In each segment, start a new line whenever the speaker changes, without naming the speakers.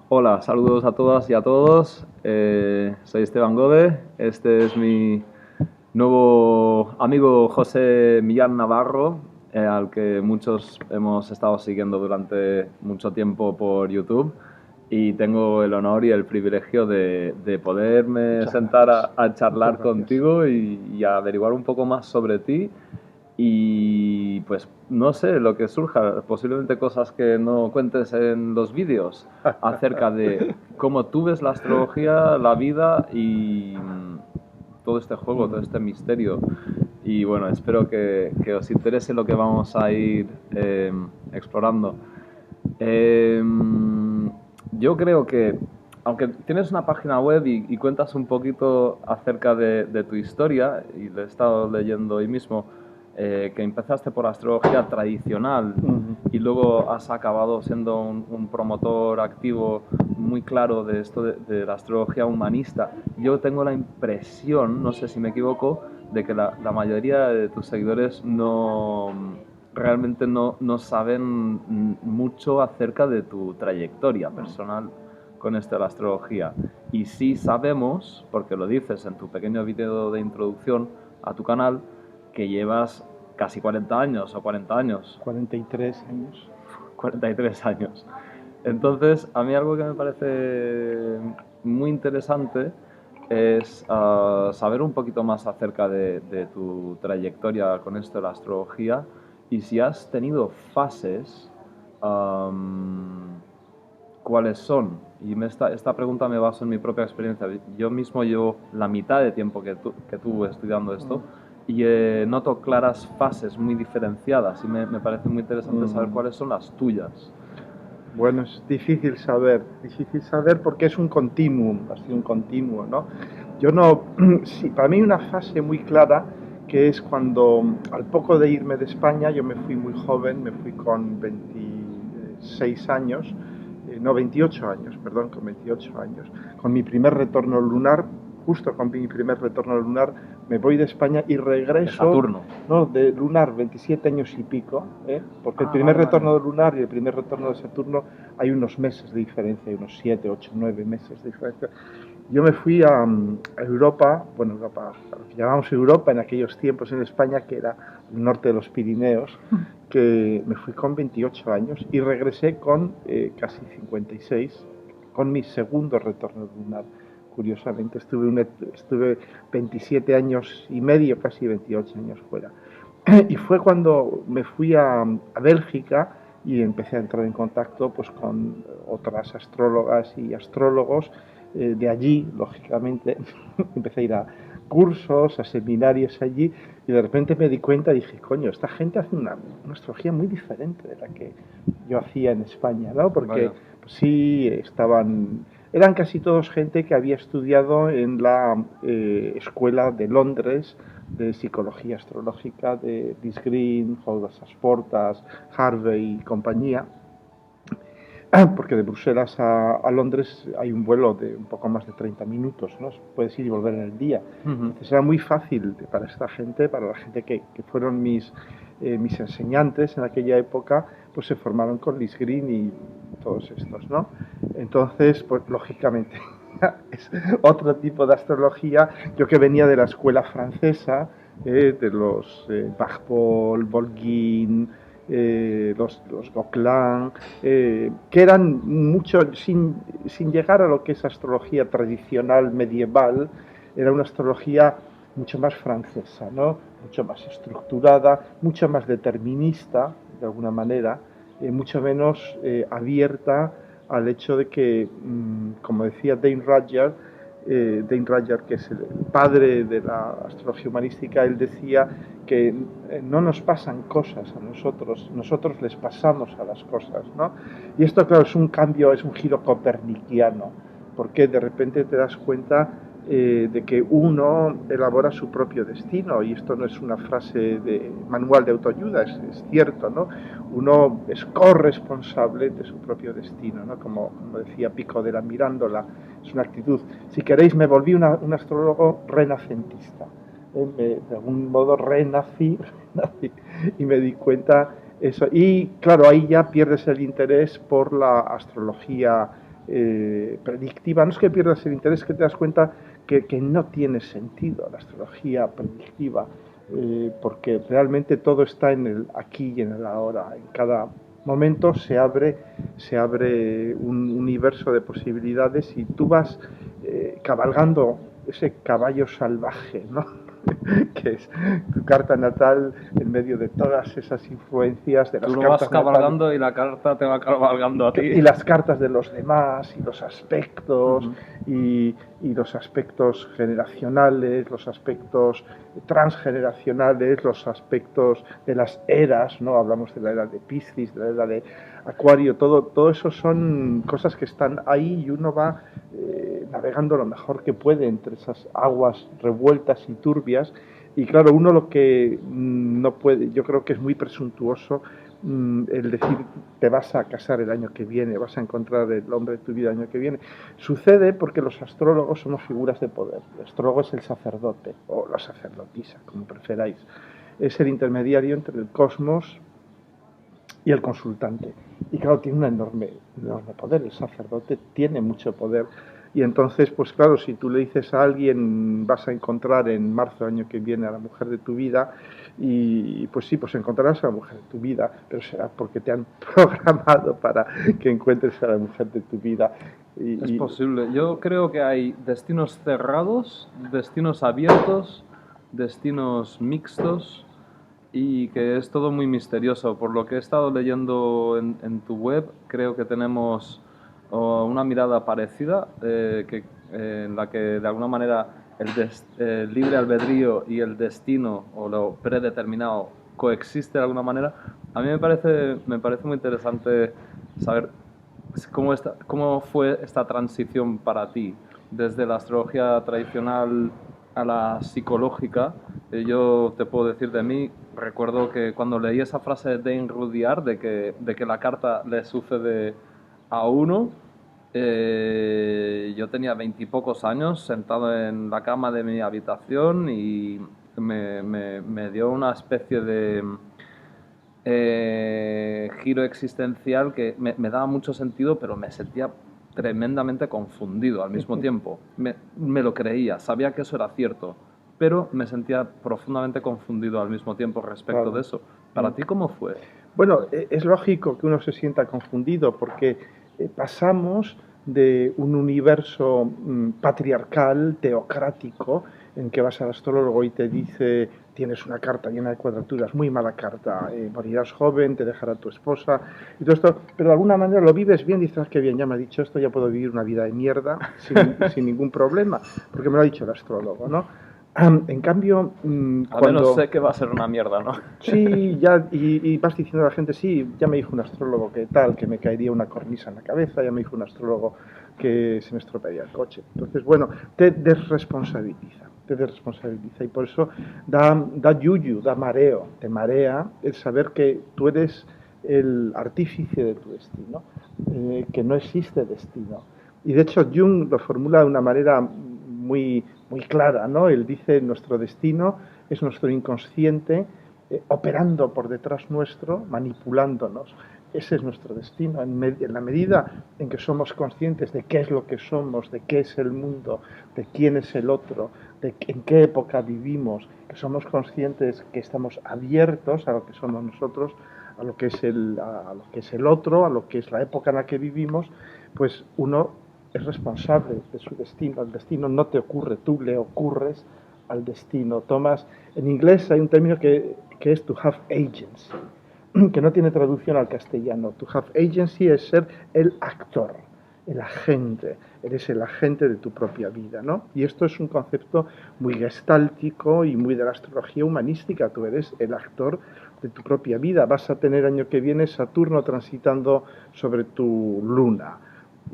Hola, saludos a todas y a todos. Soy Esteban Gode. Este es mi nuevo amigo José Millán Navarro, al que muchos hemos estado siguiendo durante mucho tiempo por YouTube. Y tengo el honor y el privilegio de poderme
Muchas
sentar
gracias.
a
Muchas
charlar
gracias.
contigo y a averiguar un poco más sobre ti y pues no sé, lo que surja, posiblemente cosas que no cuentes en los vídeos acerca de cómo tú ves la astrología, la vida y todo este juego, todo este misterio. Y bueno, espero que os interese lo que vamos a ir explorando. Eh, yo creo que, aunque tienes una página web y cuentas un poquito acerca de tu historia, y lo he estado leyendo hoy mismo, que empezaste por astrología tradicional
Ujú.
y luego has acabado siendo un promotor activo muy claro de esto de la astrología humanista. Yo tengo la impresión, no sé si me equivoco, de que la mayoría de tus seguidores realmente no saben mucho acerca de tu trayectoria personal con esto de la astrología. Y sí sabemos, porque lo dices en tu pequeño vídeo de introducción a tu canal, que llevas casi 40 años o 40 años,
43 años.
43 años. Entonces, a mí algo que me parece muy interesante es saber un poquito más acerca de tu trayectoria con esto de la astrología y si has tenido fases, um, ¿cuáles son? Y esta pregunta me baso en mi propia experiencia. Yo mismo llevo la mitad de tiempo que tú estudiando esto y noto claras fases muy diferenciadas y me parece muy interesante saber
Mm.
cuáles son las tuyas.
Bueno, es difícil saber porque es un continuum, ha sido un continuo, ¿no? Yo no, sí, para mí una fase muy clara que es cuando al poco de irme de España, yo me fui muy joven, me fui con 26 años, no 28 años, perdón, con 28 años, con mi primer retorno lunar, justo con mi primer retorno lunar, me voy de España y
De
regreso,
Saturno.
no, de lunar 27 años y pico, porque el
Ah,
primer
vale, vale.
retorno de lunar y el primer retorno de Saturno hay unos meses de diferencia, hay unos 7, 8, 9 meses de diferencia. Yo me fui a Europa, bueno, Europa, a lo que llamamos Europa en aquellos tiempos en España, que era el norte de los Pirineos, que me fui con 28 años y regresé con casi 56, con mi segundo retorno lunar. Curiosamente, estuve 27 años y medio, casi 28 años fuera. Y fue cuando me fui a Bélgica y empecé a entrar en contacto pues, con otras astrólogas y astrólogos de allí, lógicamente. Empecé a ir a cursos, a seminarios allí y de repente me di cuenta y dije, coño, esta gente hace una astrología muy diferente de la que yo hacía en España, ¿no? Porque
Vaya.
pues, sí, eran casi todos gente que había estudiado en la escuela de Londres de psicología astrológica de Liz Green, Jaudas Asportas, Harvey y compañía, porque de Bruselas a Londres hay un vuelo de un poco más de 30 minutos, ¿no? Puedes ir y volver en el día.
Ujú.
Entonces era muy fácil para esta gente, para la gente que fueron mis enseñantes en aquella época, pues se formaron con Liz Green y todos estos, ¿no? Entonces, pues lógicamente es otro tipo de astrología. Yo que venía de la escuela francesa, de los Bach-Paul, Volguin, los Gauquelin, que eran mucho, sin llegar a lo que es astrología tradicional medieval, era una astrología mucho más francesa, ¿no? Mucho más estructurada, mucho más determinista, de alguna manera, mucho menos abierta al hecho de que, como decía Dane Rudhyar, que es el padre de la astrología humanística, él decía que no nos pasan cosas a nosotros, nosotros les pasamos a las cosas, ¿no? Y esto, claro, es un cambio, es un giro copernicano, porque de repente te das cuenta de que uno elabora su propio destino, y esto no es una frase de manual de autoayuda, es cierto, ¿no? Uno es corresponsable de su propio destino, ¿no? Como decía Pico de la Mirándola, es una actitud. Si queréis, me volví un astrólogo renacentista. De algún modo renací y me di cuenta eso. Y claro, ahí ya pierdes el interés por la astrología predictiva. No es que pierdas el interés, que te das cuenta que no tiene sentido la astrología predictiva, porque realmente todo está en el aquí y en el ahora. En cada momento se abre un universo de posibilidades y tú vas cabalgando ese caballo salvaje, ¿no? que es tu carta natal en medio de todas esas influencias de las
Tú lo vas
cartas
cabalgando
natales
y la carta te va cabalgando a ti.
y las cartas de los demás y los aspectos y los aspectos generacionales, los aspectos transgeneracionales, los aspectos de las eras, ¿no? Hablamos de la era de Piscis, de la era de Acuario, todo eso son cosas que están ahí y uno va navegando lo mejor que puede entre esas aguas revueltas y turbias. Y claro, uno lo que no puede, yo creo que es muy presuntuoso el decir te vas a casar el año que viene, vas a encontrar el hombre de tu vida el año que viene. Sucede porque los astrólogos somos figuras de poder. El astrólogo es el sacerdote o la sacerdotisa, como preferáis. Es el intermediario entre el cosmos y el consultante. Y claro, tiene un enorme poder. El sacerdote tiene mucho poder. Y entonces, pues claro, si tú le dices a alguien vas a encontrar en marzo del año que viene a la mujer de tu vida, y pues sí, pues encontrarás a la mujer de tu vida, pero será porque te han programado para que encuentres a la mujer de tu vida.
Es posible. Yo creo que hay destinos cerrados, destinos abiertos, destinos mixtos y que es todo muy misterioso. Por lo que he estado leyendo en tu web, creo que tenemos una mirada parecida, en la que de alguna manera el libre albedrío y el destino o lo predeterminado coexiste de alguna manera. A mí me parece muy interesante saber cómo fue esta transición para ti, desde la astrología tradicional a la psicológica. Yo te puedo decir de mí, recuerdo que cuando leí esa frase de Dane Rudyard de que la carta le sucede a uno, yo tenía 20 y pocos años sentado en la cama de mi habitación y me dio una especie de giro existencial que me daba mucho sentido, pero me sentía tremendamente confundido al mismo tiempo. Me lo creía, sabía que eso era cierto, pero me sentía profundamente confundido al mismo tiempo respecto de eso. ¿Para ti cómo fue?
Bueno, es lógico que uno se sienta confundido porque pasamos de un universo patriarcal, teocrático, en que vas al astrólogo y te dice tienes una carta llena de cuadraturas, muy mala carta, morirás joven, te dejará tu esposa y todo esto, pero de alguna manera lo vives bien, dices, ah, qué bien, ya me ha dicho esto, ya puedo vivir una vida de mierda sin ningún problema, porque me lo ha dicho el astrólogo, ¿no? En cambio,
al menos sé que va a ser una mierda, ¿no?
Sí, ya, y vas diciendo a la gente, sí, ya me dijo un astrólogo que tal, que me caería una cornisa en la cabeza, ya me dijo un astrólogo que se me estropearía el coche. Entonces, bueno, te desresponsabiliza, y por eso da yuyu, da mareo, te marea el saber que tú eres el artífice de tu destino, que no existe destino. Y de hecho Jung lo formula de una manera muy clara, ¿no? Él dice, nuestro destino es nuestro inconsciente operando por detrás nuestro, manipulándonos. Ese es nuestro destino. En la medida en que somos conscientes de qué es lo que somos, de qué es el mundo, de quién es el otro, de en qué época vivimos, que somos conscientes que estamos abiertos a lo que somos nosotros, a lo que es el otro, a lo que es la época en la que vivimos, pues uno es responsable de su destino. El destino no te ocurre, tú le ocurres al destino. En inglés hay un término que es to have agency, que no tiene traducción al castellano. To have agency es ser el actor, el agente. Eres el agente de tu propia vida, ¿no? Y esto es un concepto muy gestáltico y muy de la astrología humanística. Tú eres el actor de tu propia vida. Vas a tener año que viene Saturno transitando sobre tu luna.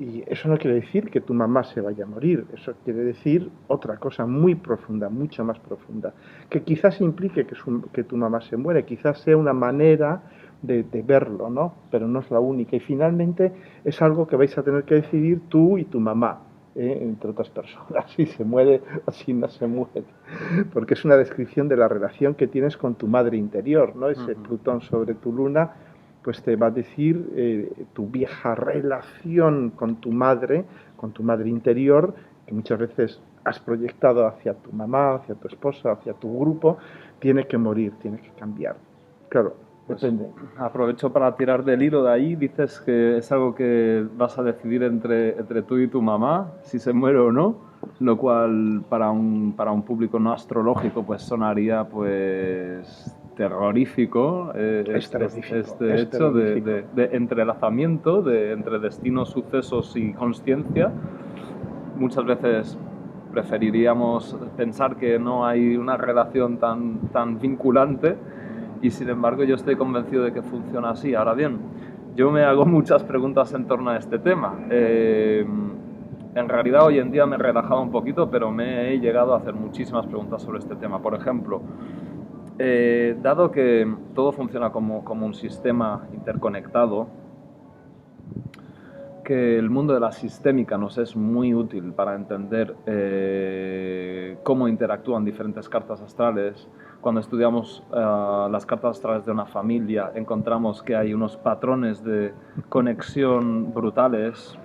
Y eso no quiere decir que tu mamá se vaya a morir, eso quiere decir otra cosa muy profunda, mucho más profunda, que quizás implique que tu mamá se muere, quizás sea una manera de verlo, ¿no? Pero no es la única. Y finalmente es algo que vais a tener que decidir tú y tu mamá, entre otras personas, si se muere o si no se muere, porque es una descripción de la relación que tienes con tu madre interior, ¿no? Ese Plutón sobre tu luna pues te va a decir tu vieja relación con tu madre interior, que muchas veces has proyectado hacia tu mamá, hacia tu esposa, hacia tu grupo, tiene que morir, tiene que cambiar. Claro,
Pues
depende.
aprovecho para tirar del hilo de ahí. Dices que es algo que vas a decidir entre tú y tu mamá, si se muere o no, lo cual para un público no astrológico pues sonaría pues terrorífico,
Es terrorífico,
este
es
hecho
terrorífico.
de entrelazamiento entre destinos, sucesos y consciencia. Muchas veces preferiríamos pensar que no hay una relación tan vinculante, y sin embargo yo estoy convencido de que funciona así. Ahora bien, yo me hago muchas preguntas en torno a este tema. En realidad hoy en día me he relajado un poquito, pero me he llegado a hacer muchísimas preguntas sobre este tema. Por ejemplo, dado que todo funciona como un sistema interconectado, que el mundo de la sistémica nos es muy útil para entender cómo interactúan diferentes cartas astrales. Cuando estudiamos las cartas astrales de una familia, encontramos que hay unos patrones de conexión brutales,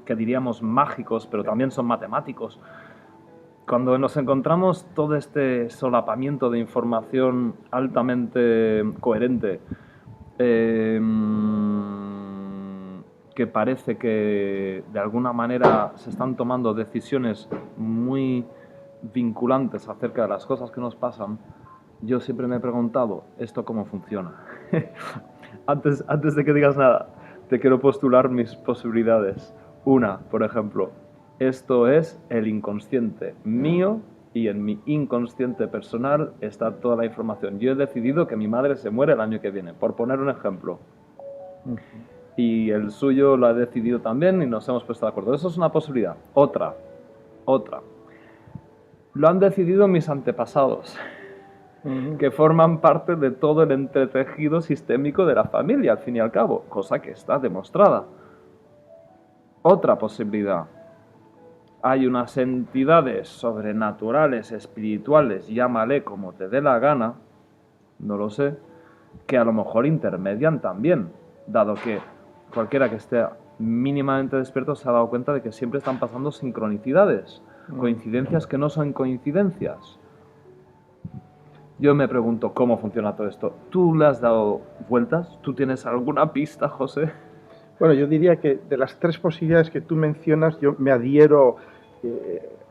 que diríamos mágicos, pero también son matemáticos. Cuando nos encontramos todo este solapamiento de información altamente coherente, eh, que parece que de alguna manera se están tomando decisiones muy vinculantes acerca de las cosas que nos pasan, yo siempre me he preguntado, ¿esto cómo funciona? Antes de que digas nada, te quiero postular mis posibilidades. Una, por ejemplo, esto es el inconsciente mío, y en mi inconsciente personal está toda la información. Yo he decidido que mi madre se muere el año que viene, por poner un ejemplo. Y el suyo lo ha decidido también y nos hemos puesto de acuerdo. Eso es una posibilidad. Otra. Lo han decidido mis antepasados, que forman parte de todo el entretejido sistémico de la familia, al fin y al cabo, cosa que está demostrada. Otra posibilidad. Hay unas entidades sobrenaturales, espirituales, llámale como te dé la gana, no lo sé, que a lo mejor intermedian también, dado que cualquiera que esté mínimamente despierto se ha dado cuenta de que siempre están pasando sincronicidades, coincidencias que no son coincidencias. Yo me pregunto cómo funciona todo esto. ¿Tú le has dado vueltas? ¿Tú tienes alguna pista, José?
Bueno, yo diría que de las tres posibilidades que tú mencionas, yo me adhiero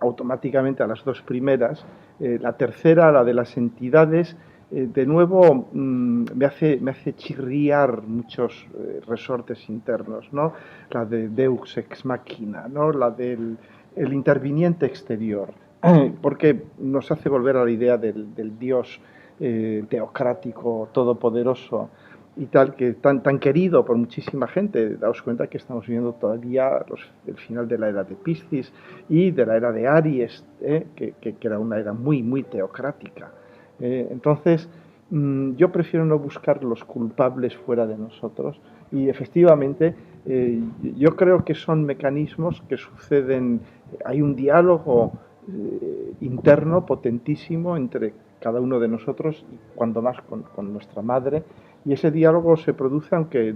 automáticamente a las dos primeras. La tercera, la de las entidades, de nuevo me hace chirriar muchos resortes internos, ¿no? La de Deus ex machina, ¿no? La del el interviniente exterior, porque nos hace volver a la idea del Dios teocrático, todopoderoso, y tal, que tan querido por muchísima gente. Daos cuenta que estamos viviendo todavía el final de la era de Piscis y de la era de Aries, que era una era muy teocrática. Entonces, yo prefiero no buscar los culpables fuera de nosotros, y efectivamente yo creo que son mecanismos que suceden, hay un diálogo interno potentísimo entre cada uno de nosotros, y cuando más con nuestra madre, y ese diálogo se produce aunque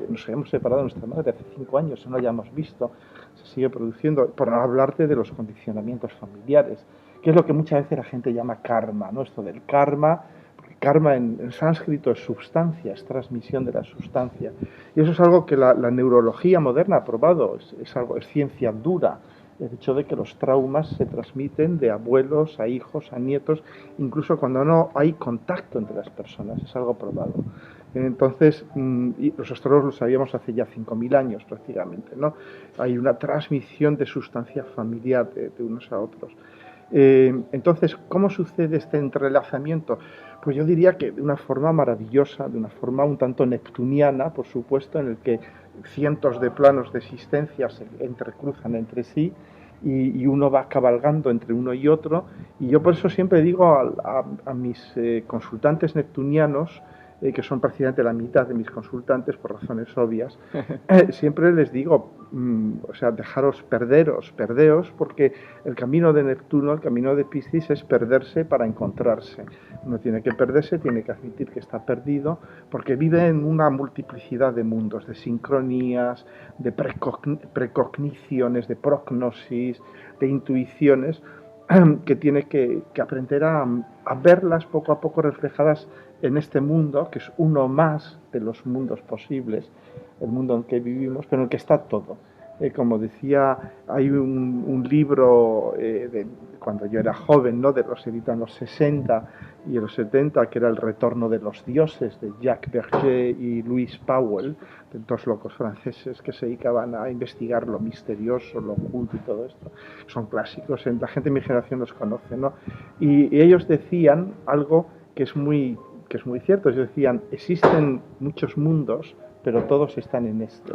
nos hayamos separado de nuestra madre hace 5 años, no la hayamos visto, se sigue produciendo, por no hablarte de los condicionamientos familiares, que es lo que muchas veces la gente llama karma, ¿no? Esto del karma, porque karma en sánscrito es sustancia, es transmisión de la sustancia, y eso es algo que la neurología moderna ha probado, es ciencia dura, el hecho de que los traumas se transmiten de abuelos a hijos, a nietos, incluso cuando no hay contacto entre las personas, es algo probado. Entonces, y los astrólogos lo sabíamos hace ya 5.000 años prácticamente, ¿no? Hay una transmisión de sustancia familiar de unos a otros. Entonces, ¿cómo sucede este entrelazamiento? Pues yo diría que de una forma maravillosa, de una forma un tanto neptuniana, por supuesto, en el que cientos de planos de existencia se entrecruzan entre sí, y uno va cabalgando entre uno y otro. Y yo por eso siempre digo a mis consultantes neptunianos, que son prácticamente la mitad de mis consultantes por razones obvias, siempre les digo, o sea, perdeos, porque el camino de Neptuno, el camino de Piscis es perderse para encontrarse. Uno tiene que perderse, tiene que admitir que está perdido, porque vive en una multiplicidad de mundos, de sincronías, de precogniciones, de prognosis, de intuiciones, que tiene que aprender a verlas poco a poco reflejadas en este mundo, que es uno más de los mundos posibles, el mundo en que vivimos, pero en el que está todo. Como decía, hay un libro cuando yo era joven, ¿no? De los editados en los 60 y en los 70, que era El retorno de los dioses, de Jacques Berger y Louis Pauwels, de dos locos franceses que se dedicaban a investigar lo misterioso, lo oculto y todo esto. Son clásicos, la gente de mi generación los conoce, ¿no? Y ellos decían algo que es muy cierto. Ellos decían, existen muchos mundos, pero todos están en este.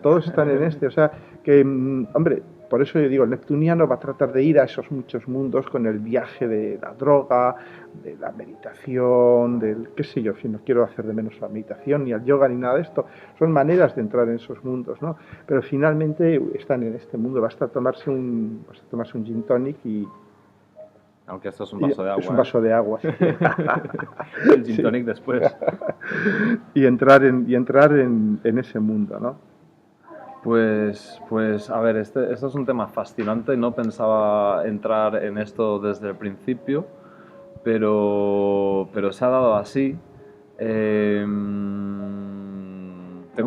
Todos están en este. O sea, que, hombre, por eso yo digo, el neptuniano va a tratar de ir a esos muchos mundos con el viaje de la droga, de la meditación, del qué sé yo, en fin, no quiero hacer de menos la meditación, ni al yoga, ni nada de esto. Son maneras de entrar en esos mundos, ¿no? Pero finalmente están en este mundo. Basta tomarse un gin tonic y...
Aunque esto es un vaso de agua.
Es un vaso de agua. Sí.
El gin tonic después.
Y entrar en ese mundo, ¿no?
Pues a ver, esto es un tema fascinante. No pensaba entrar en esto desde el principio, pero se ha dado así. Tengo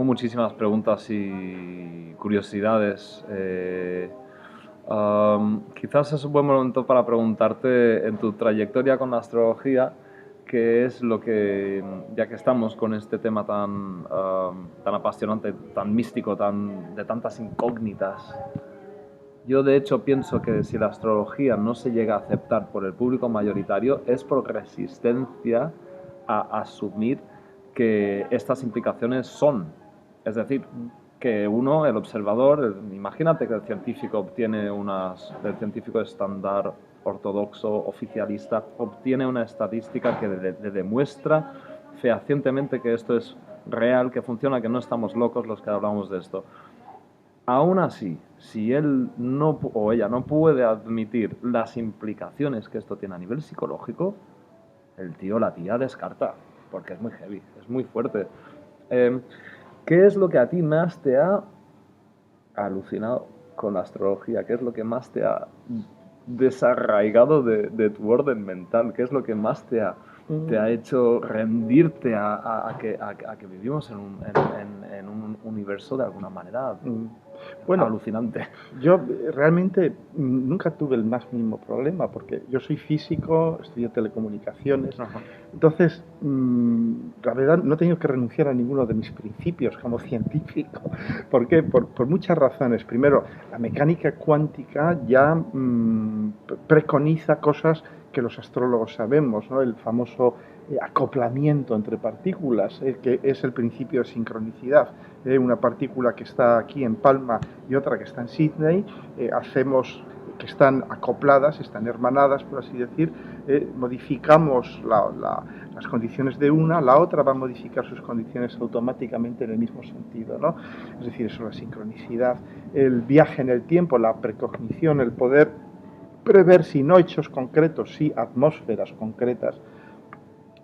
muchísimas preguntas y curiosidades. Quizás es un buen momento para preguntarte, en tu trayectoria con la astrología, qué es lo que, ya que estamos con este tema tan apasionante, tan místico, de tantas incógnitas. Yo de hecho pienso que si la astrología no se llega a aceptar por el público mayoritario es por resistencia a asumir que estas implicaciones son. Es decir, que uno, el observador, imagínate que el científico el científico estándar ortodoxo, oficialista, obtiene una estadística que le demuestra fehacientemente que esto es real, que funciona, que no estamos locos los que hablamos de esto. Aún así, si él o ella no puede admitir las implicaciones que esto tiene a nivel psicológico, el tío, la tía descarta, porque es muy heavy, es muy fuerte. ¿Qué es lo que a ti más te ha alucinado con la astrología? ¿Qué es lo que más te ha desarraigado de tu orden mental? ¿Qué es lo que más te ha hecho rendirte a que vivimos en un universo de alguna manera alucinante?
Yo realmente nunca tuve el más mínimo problema, porque yo soy físico, estudié telecomunicaciones. Ajá. Entonces, la verdad, no he tenido que renunciar a ninguno de mis principios como científico. ¿Por qué? Por muchas razones. Primero, la mecánica cuántica ya preconiza cosas que los astrólogos sabemos, ¿no? El famoso acoplamiento entre partículas, que es el principio de sincronicidad. Una partícula que está aquí en Palma y otra que está en Sydney, hacemos que están acopladas, están hermanadas, por así decir, modificamos las condiciones de una, la otra va a modificar sus condiciones automáticamente en el mismo sentido, ¿no? Es decir, eso es la sincronicidad, el viaje en el tiempo, la precognición, el poder prever, si no hechos concretos, sí atmósferas concretas.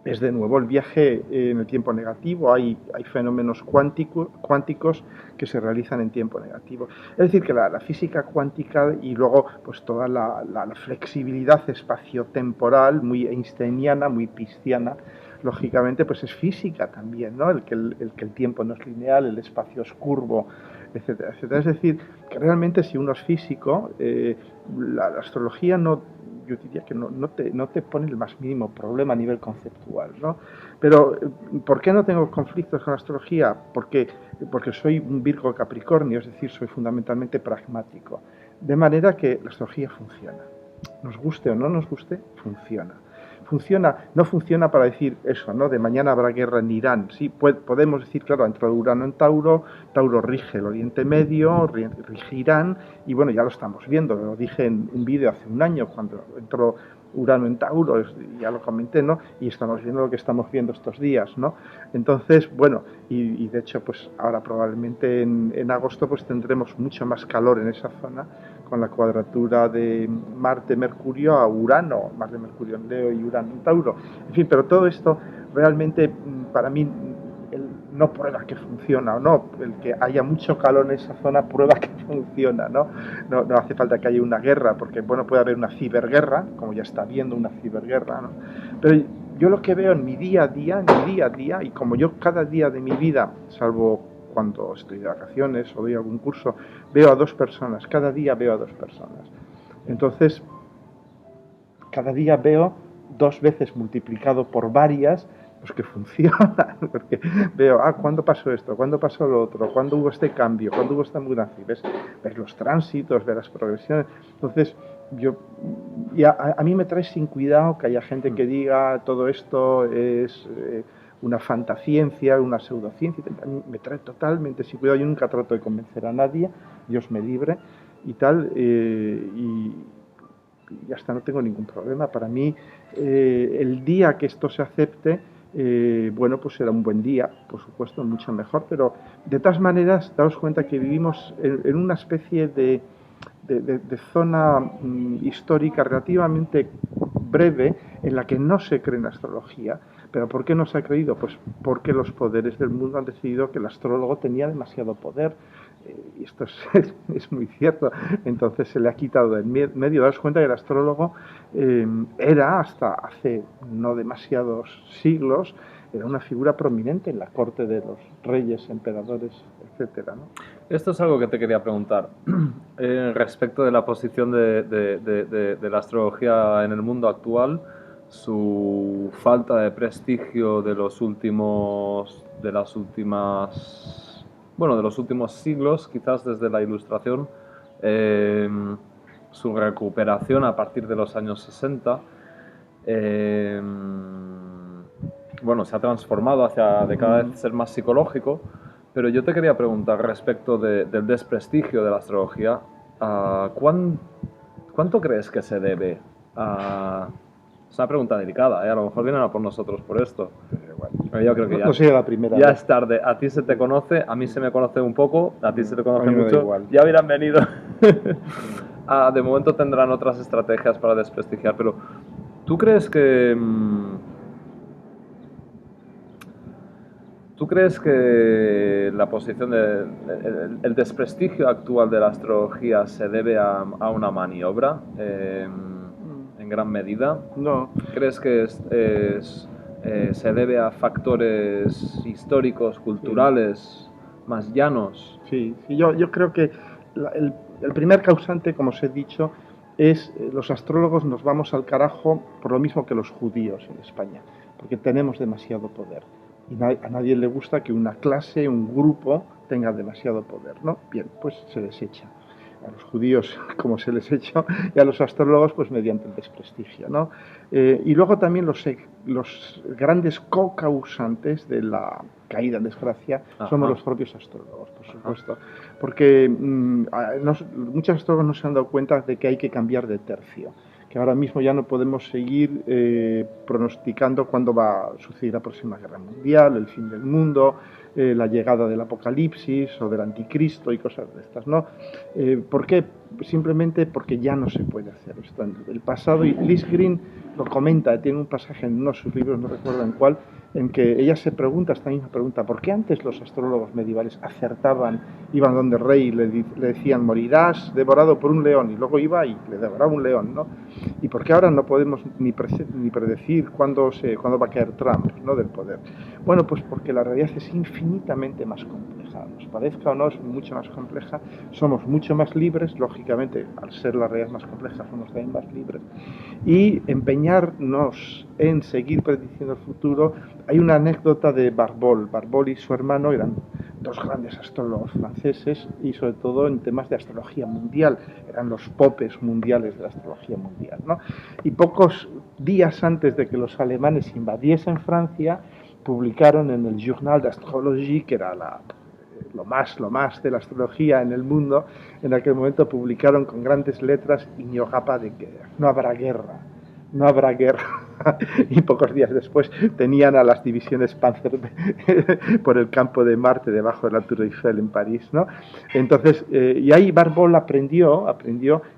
Es de nuevo el viaje en el tiempo negativo, hay fenómenos cuánticos que se realizan en tiempo negativo. Es decir, que la física cuántica y luego pues toda la flexibilidad espaciotemporal, muy einsteiniana, muy pisciana, lógicamente pues es física también, ¿no? El que el tiempo no es lineal, el espacio es curvo, etcétera, etcétera. Es decir, que realmente si uno es físico, la astrología yo diría que no te pone el más mínimo problema a nivel conceptual, ¿no? Pero, ¿por qué no tengo conflictos con la astrología? Porque soy un Virgo Capricornio, es decir, soy fundamentalmente pragmático. De manera que la astrología funciona. Nos guste o no nos guste, funciona. No funciona para decir eso, ¿no? De mañana habrá guerra en Irán. Sí, podemos decir, claro, entró Urano en Tauro, Tauro rige el Oriente Medio, rige Irán, y bueno, ya lo estamos viendo. Lo dije en un vídeo hace un año, cuando entró Urano en Tauro, ya lo comenté, ¿no? Y estamos viendo lo que estamos viendo estos días, ¿no? Entonces, bueno, y de hecho, pues ahora probablemente en agosto pues tendremos mucho más calor en esa zona con la cuadratura de Marte-Mercurio a Urano, Marte-Mercurio en Leo y Urano en Tauro. En fin, pero todo esto realmente para mí no prueba que funciona o no. El que haya mucho calor en esa zona prueba que funciona, ¿no? No hace falta que haya una guerra, porque bueno, puede haber una ciberguerra, como ya está habiendo una ciberguerra, ¿no? Pero yo lo que veo en mi día a día, y como yo cada día de mi vida, salvo cuando estoy de vacaciones o doy algún curso, veo a 2 personas, cada día veo a 2 personas. Entonces, cada día veo 2 veces multiplicado por varias, pues que funciona, porque veo, ¿cuándo pasó esto? ¿Cuándo pasó lo otro? ¿Cuándo hubo este cambio? ¿Cuándo hubo esta mudanza? Y ves los tránsitos, ves las progresiones. Entonces, a mí me trae sin cuidado que haya gente que diga todo esto es una fantasciencia, una pseudociencia. A mí me trae totalmente sin cuidado. Yo nunca trato de convencer a nadie, Dios me libre y tal, y ya está, no tengo ningún problema. Para mí, el día que esto se acepte, bueno, pues será un buen día, por supuesto, mucho mejor, pero de todas maneras, daos cuenta que vivimos en una especie de zona histórica relativamente breve en la que no se cree en astrología. ¿Pero por qué no se ha creído? Pues porque los poderes del mundo han decidido que el astrólogo tenía demasiado poder. Y esto es muy cierto. Entonces se le ha quitado del medio. Daos cuenta que el astrólogo era, hasta hace no demasiados siglos, era una figura prominente en la corte de los reyes, emperadores, etcétera, ¿no?
Esto es algo que te quería preguntar respecto de la posición de la astrología en el mundo actual, su falta de prestigio de los últimos siglos, quizás desde la Ilustración, su recuperación a partir de los años 60. Bueno, se ha transformado de cada vez ser más psicológico, pero yo te quería preguntar respecto del desprestigio de la astrología, ¿cuánto crees que se debe a... Es una pregunta delicada, a lo mejor vienen a por nosotros por esto. Pero yo creo que
no sería la primera
ya
vez.
Es tarde. A ti se te conoce, a mí se me conoce un poco, a ti se te conoce
a mí me da
mucho.
igual.
Ya hubieran venido. De momento tendrán otras estrategias para desprestigiar, pero ¿tú crees que... ¿Tú crees que la posición el desprestigio actual de la astrología se debe a una maniobra en gran medida?
No.
¿Crees que se debe a factores históricos, culturales, más llanos?
Sí, yo creo que el primer causante, como os he dicho, es los astrólogos nos vamos al carajo por lo mismo que los judíos en España, porque tenemos demasiado poder. Y a nadie le gusta que una clase, un grupo, tenga demasiado poder, ¿no? Bien, pues se les echa. A los judíos, como se les echa, y a los astrólogos, pues mediante el desprestigio, ¿no? Y luego también los grandes co-causantes de la caída en desgracia somos los propios astrólogos, por supuesto. Porque muchos astrólogos no se han dado cuenta de que hay que cambiar de tercio. Que ahora mismo ya no podemos seguir pronosticando cuándo va a suceder la próxima guerra mundial, el fin del mundo, la llegada del apocalipsis o del anticristo y cosas de estas, ¿no? ¿Por qué? Simplemente porque ya no se puede hacer esto. En el pasado, y Liz Green lo comenta, tiene un pasaje en uno de sus libros, no recuerdo en cuál, en que ella se pregunta esta misma pregunta: ¿por qué antes los astrólogos medievales acertaban, iban donde el rey y le decían morirás devorado por un león, y luego iba y le devoraba un león, ¿no? ¿Y por qué ahora no podemos ni predecir cuándo va a caer Trump, ¿no?, del poder? Bueno, pues porque la realidad es infinitamente más compleja, nos parezca o no, es mucho más compleja, somos mucho más libres, lógicamente, al ser la realidad más compleja, somos también más libres, y empeñarnos en seguir prediciendo el futuro. Hay una anécdota de Barbol y su hermano eran dos grandes astrólogos franceses y sobre todo en temas de astrología mundial, eran los popes mundiales de la astrología mundial, ¿no? Y pocos días antes de que los alemanes invadiesen Francia, publicaron en el Journal d'Astrologie, que era lo más de la astrología en el mundo, en aquel momento publicaron con grandes letras: il n'y aura pas de guerre, no habrá guerra. no habrá guerra. Y pocos días después tenían a las divisiones Panzer por el campo de Marte debajo de la Tour Eiffel en París, ¿no? Entonces, y ahí Barbol aprendió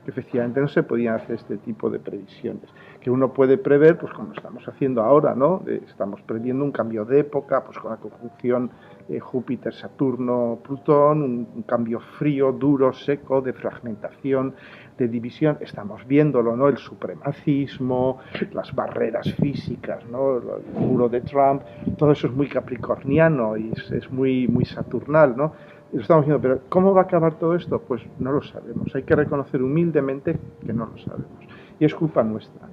que efectivamente no se podían hacer este tipo de previsiones, que uno puede prever, pues como estamos haciendo ahora, ¿no? Estamos previendo un cambio de época, pues con la conjunción Júpiter, Saturno, Plutón, un cambio frío, duro, seco, de fragmentación, de división, estamos viéndolo, ¿no? El supremacismo, las barreras físicas, ¿no? El muro de Trump, todo eso es muy capricorniano y es muy, muy saturnal, ¿no? Y lo estamos viendo, pero ¿cómo va a acabar todo esto? Pues no lo sabemos, hay que reconocer humildemente que no lo sabemos y es culpa nuestra.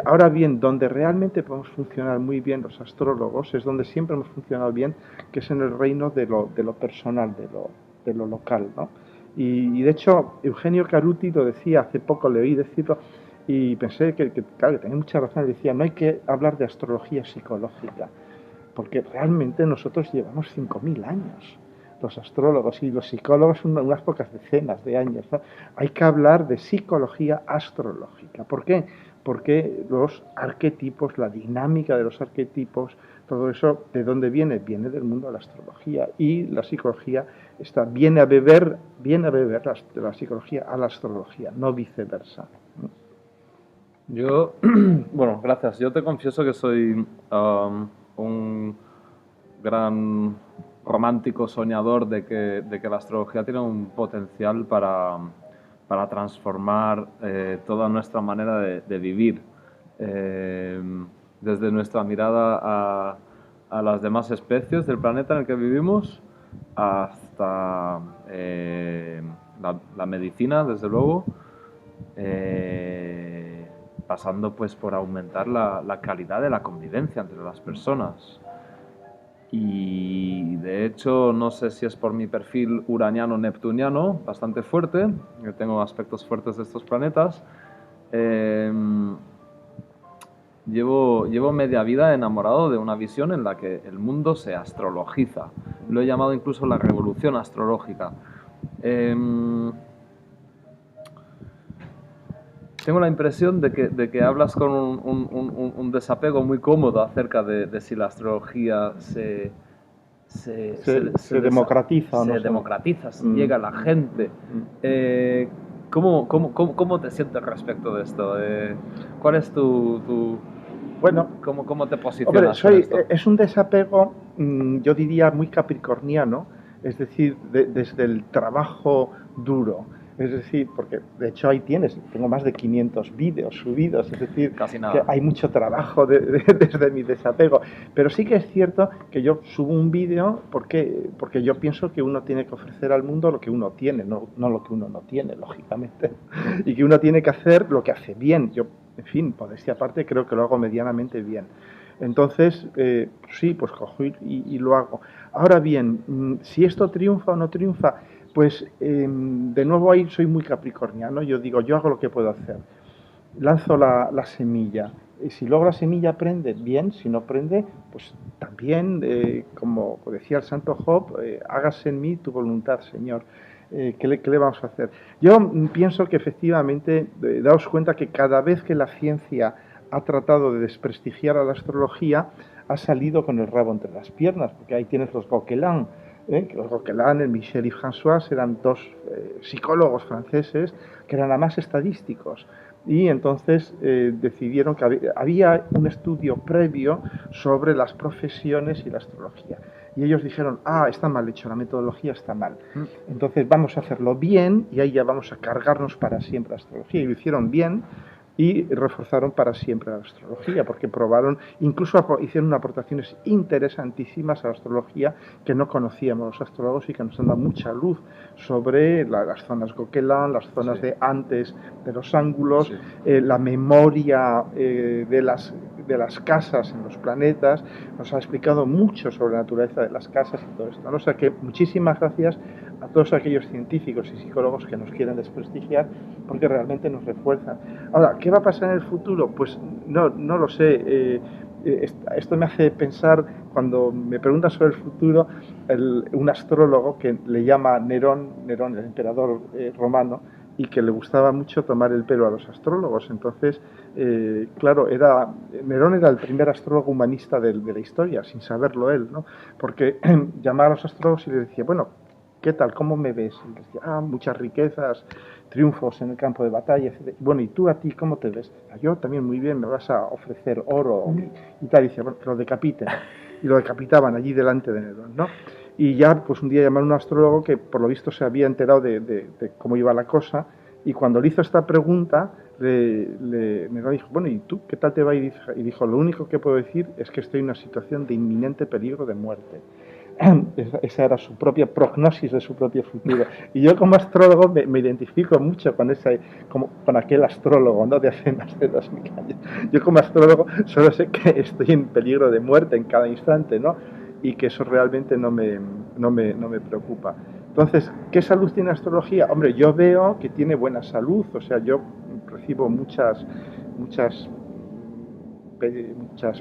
Ahora bien, donde realmente podemos funcionar muy bien los astrólogos es donde siempre hemos funcionado bien, que es en el reino de lo personal, de lo local, ¿no? Y de hecho, Eugenio Caruti lo decía, hace poco le oí decirlo, y pensé claro, que tenía mucha razón, decía, no hay que hablar de astrología psicológica, porque realmente nosotros llevamos 5.000 años, los astrólogos y los psicólogos unas pocas decenas de años, ¿no? Hay que hablar de psicología astrológica. ¿Por qué? Porque los arquetipos, la dinámica de los arquetipos, todo eso, ¿de dónde viene? Viene del mundo de la astrología, y la psicología viene a beber la psicología a la astrología, no viceversa.
Yo, bueno, gracias. Yo te confieso que soy un gran romántico soñador de que la astrología tiene un potencial para transformar toda nuestra manera de vivir. Desde nuestra mirada a las demás especies del planeta en el que vivimos hasta la medicina, desde luego, pasando pues por aumentar la calidad de la convivencia entre las personas. Y de hecho, no sé si es por mi perfil uraniano-neptuniano, bastante fuerte, que tengo aspectos fuertes de estos planetas, llevo media vida enamorado de una visión en la que el mundo se astrologiza. Lo he llamado incluso la revolución astrológica. Tengo la impresión de que hablas con un desapego muy cómodo acerca de si la astrología se
democratiza.
Se democratiza, si llega a la gente. ¿Cómo te sientes respecto de esto? ¿Cuál es
bueno,
¿Cómo te posicionas?
Hombre, es un desapego, yo diría, muy capricorniano, es decir, desde el trabajo duro. Es decir, porque de hecho ahí tengo más de 500 vídeos subidos, es decir,
casi nada.
Que hay mucho trabajo desde mi desapego. Pero sí que es cierto que yo subo un vídeo porque yo pienso que uno tiene que ofrecer al mundo lo que uno tiene, no lo que uno no tiene, lógicamente. Y que uno tiene que hacer lo que hace bien. Yo, en fin, modestia aparte, creo que lo hago medianamente bien. Entonces, sí, pues cojo y lo hago. Ahora bien, si esto triunfa o no triunfa, pues de nuevo ahí soy muy capricorniano. Yo digo, yo hago lo que puedo hacer. Lanzo la semilla. Y si luego la semilla prende, bien. Si no prende, pues también, como decía el santo Job, hágase en mí tu voluntad, Señor. ¿Qué le vamos a hacer? Yo pienso que efectivamente, daos cuenta que cada vez que la ciencia ha tratado de desprestigiar a la astrología, ha salido con el rabo entre las piernas, porque ahí tienes los Gauquelin. Los Gauquelin, el Michel y François, eran dos psicólogos franceses que eran además estadísticos. Y entonces decidieron que había un estudio previo sobre las profesiones y la astrología. Y ellos dijeron, está mal hecho, la metodología está mal. Entonces vamos a hacerlo bien y ahí ya vamos a cargarnos para siempre la astrología. Y lo hicieron bien y reforzaron para siempre la astrología, porque probaron, incluso hicieron aportaciones interesantísimas a la astrología que no conocíamos los astrólogos y que nos han dado mucha luz sobre las zonas Gauquelin, las zonas de antes de los ángulos, la memoria de las casas en los planetas, nos ha explicado mucho sobre la naturaleza de las casas y todo esto, ¿no? O sea que muchísimas gracias a todos aquellos científicos y psicólogos que nos quieren desprestigiar, porque realmente nos refuerzan. Ahora, ¿qué va a pasar en el futuro? Pues no lo sé. Esto me hace pensar, cuando me preguntan sobre el futuro, un astrólogo que le llama Nerón, el emperador romano, y que le gustaba mucho tomar el pelo a los astrólogos. Entonces, claro, Nerón era el primer astrólogo humanista de la historia, sin saberlo él, ¿no? Porque llamaba a los astrólogos y les decía, bueno, ¿qué tal? ¿Cómo me ves? Y les decía, muchas riquezas, triunfos en el campo de batalla, etc. Bueno, ¿y tú a ti cómo te ves? Yo también muy bien, me vas a ofrecer oro y tal. Y decía, bueno, que lo decapiten. Y lo decapitaban allí delante de Nerón, ¿no? Y ya, pues un día llamaron a un astrólogo que por lo visto se había enterado de cómo iba la cosa, y cuando le hizo esta pregunta, Nerón dijo, bueno, ¿y tú qué tal te va? Y dijo, lo único que puedo decir es que estoy en una situación de inminente peligro de muerte. Esa era su propia prognosis de su propio futuro. Y yo como astrólogo me identifico mucho con aquel astrólogo, ¿no? De hace más de 2000 años. Yo como astrólogo solo sé que estoy en peligro de muerte en cada instante, ¿no? Y que eso realmente no me preocupa. Entonces, ¿qué salud tiene la astrología? Hombre, yo veo que tiene buena salud, o sea, yo recibo muchas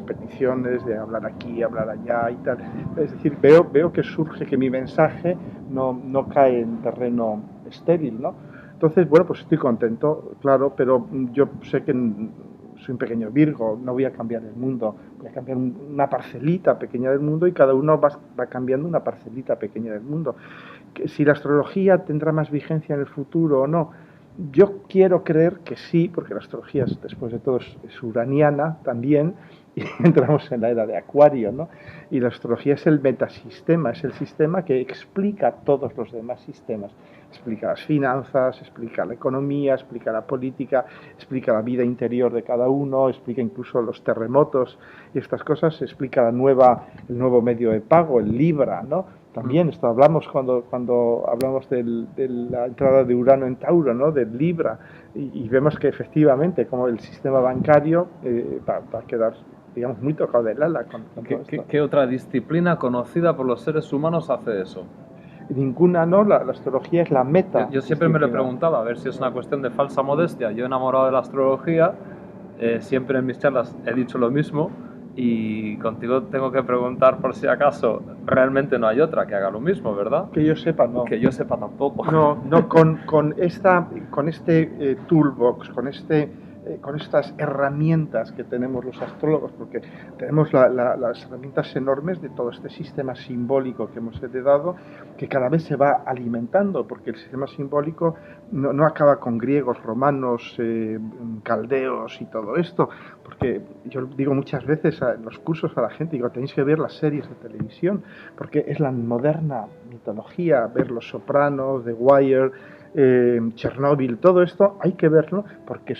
peticiones de hablar aquí, hablar allá y tal. Es decir, veo que surge, que mi mensaje no cae en terreno estéril, ¿no? Entonces, bueno, pues estoy contento, claro, pero yo sé que soy un pequeño Virgo, no voy a cambiar el mundo, voy a cambiar una parcelita pequeña del mundo y cada uno va cambiando una parcelita pequeña del mundo. Si la astrología tendrá más vigencia en el futuro o no, yo quiero creer que sí, porque la astrología, después de todo, es uraniana también, y entramos en la era de Acuario, ¿no? Y la astrología es el metasistema, es el sistema que explica todos los demás sistemas. Explica las finanzas, explica la economía, explica la política, explica la vida interior de cada uno, explica incluso los terremotos y estas cosas, explica el nuevo medio de pago, el Libra, ¿no? También esto hablamos cuando hablamos de la entrada de Urano en Tauro, ¿no? Del Libra, y vemos que efectivamente como el sistema bancario va a quedar, digamos, muy tocado del ala con todo esto.
¿Qué otra disciplina conocida por los seres humanos hace eso?
Ninguna, ¿no? La astrología es la meta.
Yo siempre me lo preguntaba, a ver si es una cuestión de falsa modestia. Yo enamorado de la astrología, siempre en mis charlas he dicho lo mismo, y contigo tengo que preguntar por si acaso realmente no hay otra que haga lo mismo, ¿verdad?
Que yo sepa, no.
Que yo sepa tampoco.
No, con este toolbox, con estas herramientas que tenemos los astrólogos, porque tenemos las herramientas enormes de todo este sistema simbólico que hemos heredado, que cada vez se va alimentando, porque el sistema simbólico no acaba con griegos, romanos, caldeos y todo esto, porque yo digo muchas veces en los cursos a la gente, digo, tenéis que ver las series de televisión, porque es la moderna mitología, ver Los Sopranos, The Wire, Chernobyl, todo esto hay que verlo porque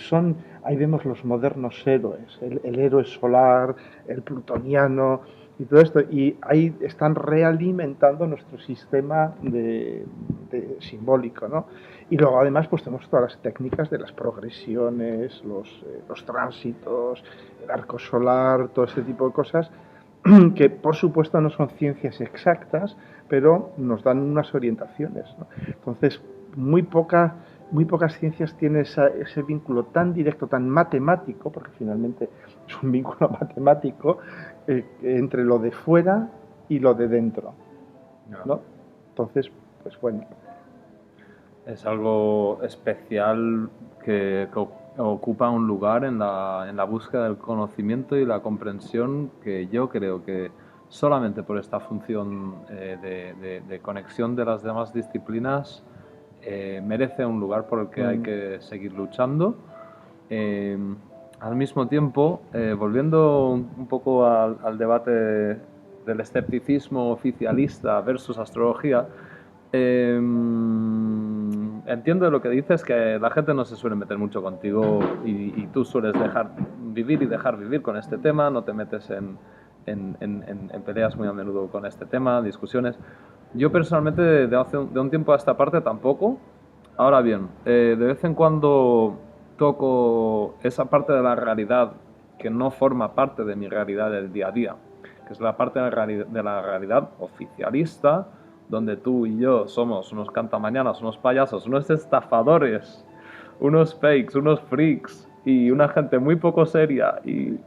ahí vemos los modernos héroes, el héroe solar, el plutoniano y todo esto, y ahí están realimentando nuestro sistema simbólico, ¿no? Y luego además pues tenemos todas las técnicas de las progresiones, los tránsitos, el arco solar, todo este tipo de cosas que por supuesto no son ciencias exactas, pero nos dan unas orientaciones, ¿no? Entonces, muy pocas ciencias tienen ese vínculo tan directo, tan matemático, porque finalmente es un vínculo matemático, entre lo de fuera y lo de dentro, ¿no? Entonces, pues bueno.
Es algo especial que ocupa un lugar en la búsqueda del conocimiento y la comprensión, que yo creo que solamente por esta función de conexión de las demás disciplinas merece un lugar por el que hay que seguir luchando. Al mismo tiempo, volviendo un poco al debate del escepticismo oficialista versus astrología, entiendo lo que dices, que la gente no se suele meter mucho contigo y tú sueles dejar vivir con este tema, no te metes en peleas muy a menudo con este tema, discusiones. Yo personalmente de un tiempo a esta parte tampoco. Ahora bien, de vez en cuando toco esa parte de la realidad que no forma parte de mi realidad del día a día, que es la parte de la realidad oficialista, donde tú y yo somos unos cantamañanas, unos payasos, unos estafadores, unos fakes, unos freaks y una gente muy poco seria y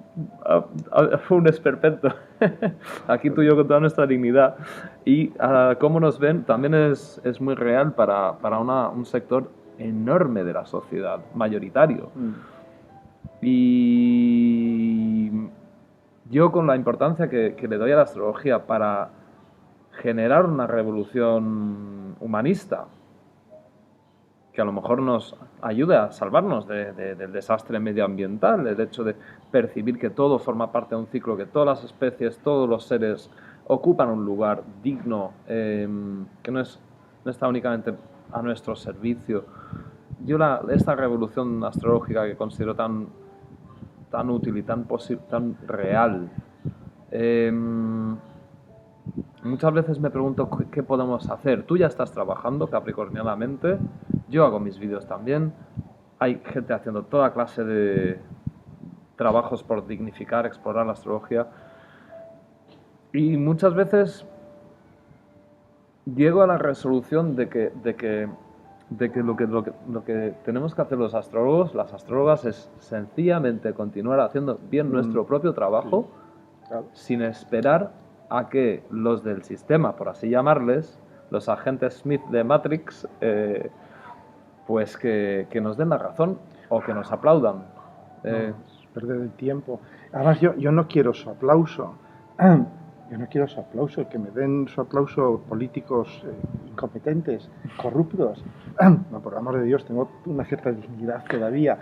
un esperpento. Aquí tú y yo con toda nuestra dignidad. Y cómo nos ven también es muy real para un sector enorme de la sociedad, mayoritario. Y yo, con la importancia que le doy a la astrología para generar una revolución humanista, que a lo mejor nos ayude a salvarnos del desastre medioambiental, el hecho de percibir que todo forma parte de un ciclo, que todas las especies, todos los seres ocupan un lugar digno, que no está únicamente a nuestro servicio. Yo esta revolución astrológica que considero tan útil y tan real, muchas veces me pregunto qué podemos hacer. Tú ya estás trabajando capricornianamente, yo hago mis vídeos también, hay gente haciendo toda clase de trabajos por dignificar, explorar la astrología, y muchas veces llego a la resolución de que lo que tenemos que hacer los astrólogos, las astrólogas, es sencillamente continuar haciendo bien nuestro propio trabajo,
Claro.
sin esperar a que los del sistema, por así llamarles, los agentes Smith de Matrix, pues que nos den la razón o que nos aplaudan.
Es perder el tiempo. Además, yo no quiero su aplauso. Yo no quiero su aplauso, que me den su aplauso políticos incompetentes, corruptos. No, por amor de Dios, tengo una cierta dignidad todavía.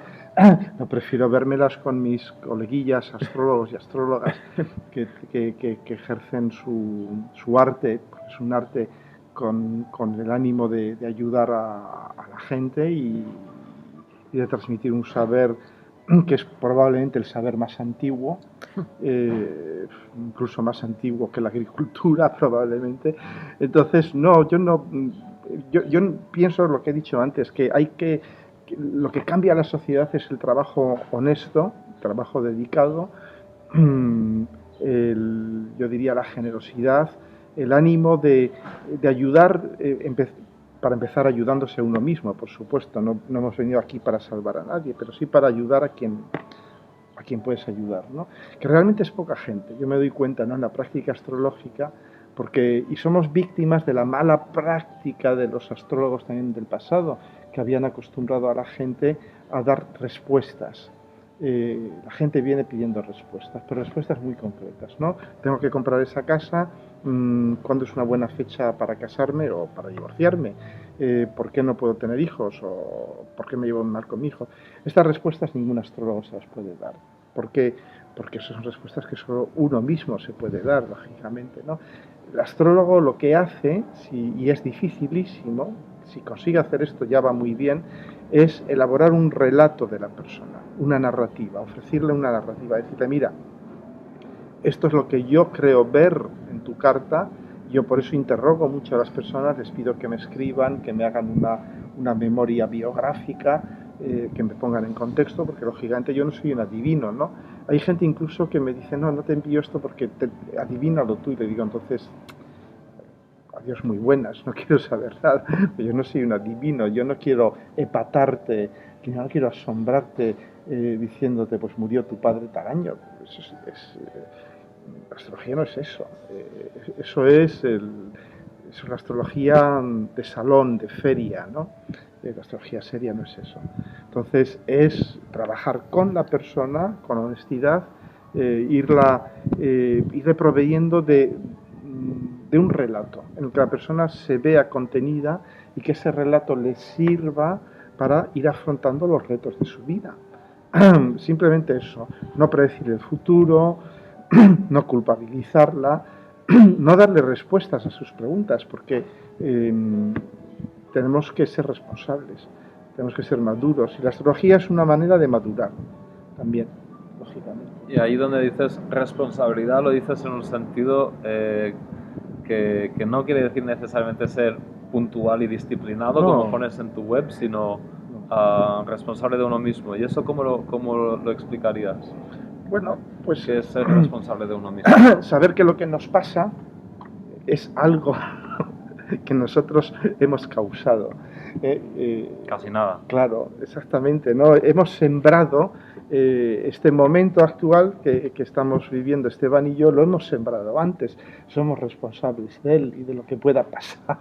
No, prefiero vérmelas con mis coleguillas astrólogos y astrólogas que ejercen su arte, porque es un arte con el ánimo de ayudar a la gente y de transmitir un saber que es probablemente el saber más antiguo, incluso más antiguo que la agricultura probablemente. Entonces, no, yo pienso lo que he dicho antes, que lo que cambia a la sociedad es el trabajo honesto, el trabajo dedicado, yo diría la generosidad, el ánimo de ayudar, para empezar ayudándose a uno mismo, por supuesto. No hemos venido aquí para salvar a nadie, pero sí para ayudar a quien puedes ayudar, ¿no? Que realmente es poca gente. Yo me doy cuenta, ¿no?, en la práctica astrológica, y somos víctimas de la mala práctica de los astrólogos también del pasado, que habían acostumbrado a la gente a dar respuestas. La gente viene pidiendo respuestas, pero respuestas muy concretas, ¿no? Tengo que comprar esa casa, ¿cuándo es una buena fecha para casarme o para divorciarme? ¿Por qué no puedo tener hijos? ¿O por qué me llevo mal con mi hijo? Estas respuestas ningún astrólogo se las puede dar. ¿Por qué? Porque esas son respuestas que solo uno mismo se puede dar, lógicamente, ¿no? El astrólogo lo que hace, y es dificilísimo, si consigue hacer esto ya va muy bien, es elaborar un relato de la persona, una narrativa, ofrecerle una narrativa, decirle, mira, esto es lo que yo creo ver en tu carta. Yo por eso interrogo mucho a las personas, les pido que me escriban, que me hagan una memoria biográfica, que me pongan en contexto, porque lógicamente yo no soy un adivino, ¿no? Hay gente incluso que me dice, no te envío esto porque adivínalo tú, y le digo, entonces, adiós muy buenas, no quiero saber nada, yo no soy un adivino, yo no quiero epatarte, no quiero asombrarte diciéndote, pues murió tu padre tal año. La astrología no es eso, eso es la astrología de salón, de feria, ¿no? La astrología seria no es eso. Entonces es trabajar con la persona, con honestidad, irle proveyendo de un relato en el que la persona se vea contenida y que ese relato le sirva para ir afrontando los retos de su vida. Simplemente eso, no predecir el futuro, no culpabilizarla, no darle respuestas a sus preguntas, porque tenemos que ser responsables, tenemos que ser maduros, y la astrología es una manera de madurar también, lógicamente.
Y ahí donde dices responsabilidad, lo dices en un sentido que no quiere decir necesariamente ser puntual y disciplinado, como pones en tu web, sino responsable de uno mismo. ¿Y eso cómo lo explicarías?
Bueno, pues
¿Qué es ser responsable de uno mismo?
Saber que lo que nos pasa es algo que nosotros hemos causado.
Casi nada.
Claro, exactamente, ¿no? Hemos sembrado este momento actual que estamos viviendo Esteban y yo, lo hemos sembrado antes. Somos responsables de él y de lo que pueda pasar.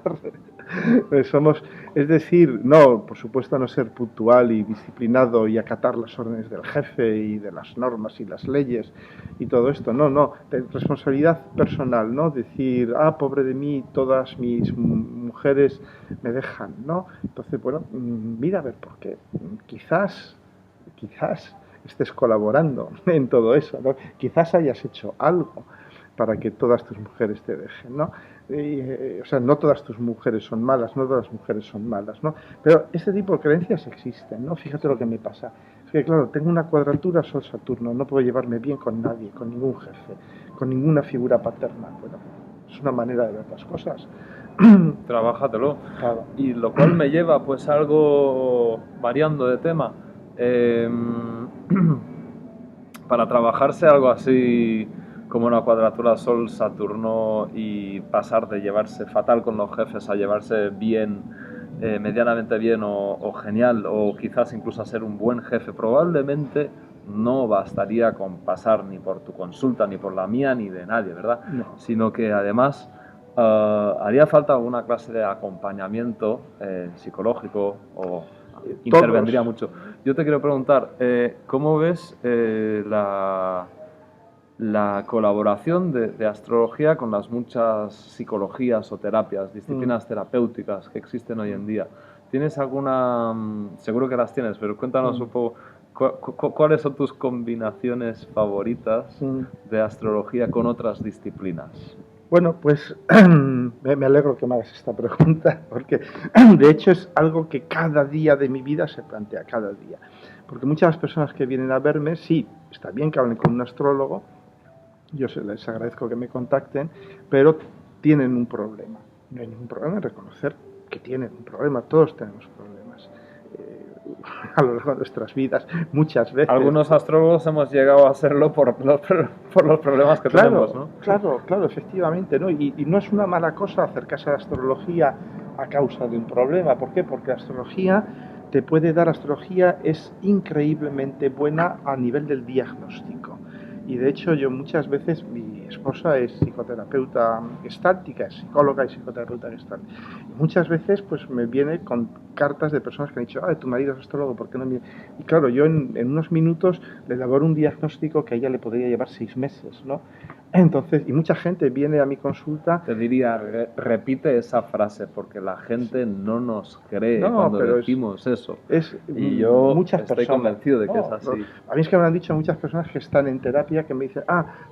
Es decir, no, por supuesto no ser puntual y disciplinado y acatar las órdenes del jefe y de las normas y las leyes y todo esto, no, responsabilidad personal, ¿no? Decir, pobre de mí, todas mis mujeres me dejan, ¿no? Entonces, bueno, mira a ver por qué. Quizás estés colaborando en todo eso, ¿no? Quizás hayas hecho algo para que todas tus mujeres te dejen, ¿no? O sea, no todas tus mujeres son malas, no todas las mujeres son malas, ¿no? Pero este tipo de creencias existen, ¿no? Fíjate lo que me pasa. Es que, claro, tengo una cuadratura Sol-Saturno, no puedo llevarme bien con nadie, con ningún jefe, con ninguna figura paterna. Bueno, es una manera de ver las cosas.
Trabájatelo.
Claro.
Y lo cual me lleva, pues, algo variando de tema. Para trabajarse algo así como una cuadratura Sol-Saturno y pasar de llevarse fatal con los jefes a llevarse bien, medianamente bien o genial, o quizás incluso a ser un buen jefe, probablemente no bastaría con pasar ni por tu consulta, ni por la mía, ni de nadie, ¿verdad?
No.
Sino que además haría falta alguna clase de acompañamiento psicológico o intervendría mucho. Yo te quiero preguntar, ¿cómo ves la colaboración de astrología con las muchas psicologías o terapias, disciplinas terapéuticas que existen hoy en día? ¿Tienes alguna? Seguro que las tienes, pero cuéntanos un poco cuáles son tus combinaciones favoritas de astrología con otras disciplinas.
Bueno, pues me alegro que me hagas esta pregunta, porque de hecho es algo que cada día de mi vida se plantea, cada día. Porque muchas personas que vienen a verme, sí, está bien que hablen con un astrólogo, yo les agradezco que me contacten, pero tienen un problema. No hay ningún problema en reconocer que tienen un problema, todos tenemos problemas. A lo largo de nuestras vidas, muchas veces.
Algunos astrólogos hemos llegado a hacerlo por los problemas que tenemos, ¿no?
Claro, efectivamente, ¿no? Y no es una mala cosa acercarse a la astrología a causa de un problema. ¿Por qué? Porque la astrología te puede dar, astrología es increíblemente buena a nivel del diagnóstico. Y de hecho yo muchas veces, mi esposa es psicoterapeuta gestáltica, es psicóloga y psicoterapeuta gestalt. Y muchas veces pues me viene con cartas de personas que han dicho, tu marido es astrólogo, ¿por qué no me...? Y claro, yo en unos minutos le elaboro un diagnóstico que a ella le podría llevar 6 meses, ¿no? Entonces, y mucha gente viene a mi consulta...
Te diría, repite esa frase, porque la gente no nos cree cuando decimos eso. Y yo estoy convencido de que es así.
A mí es que me han dicho muchas personas que están en terapia que me dicen,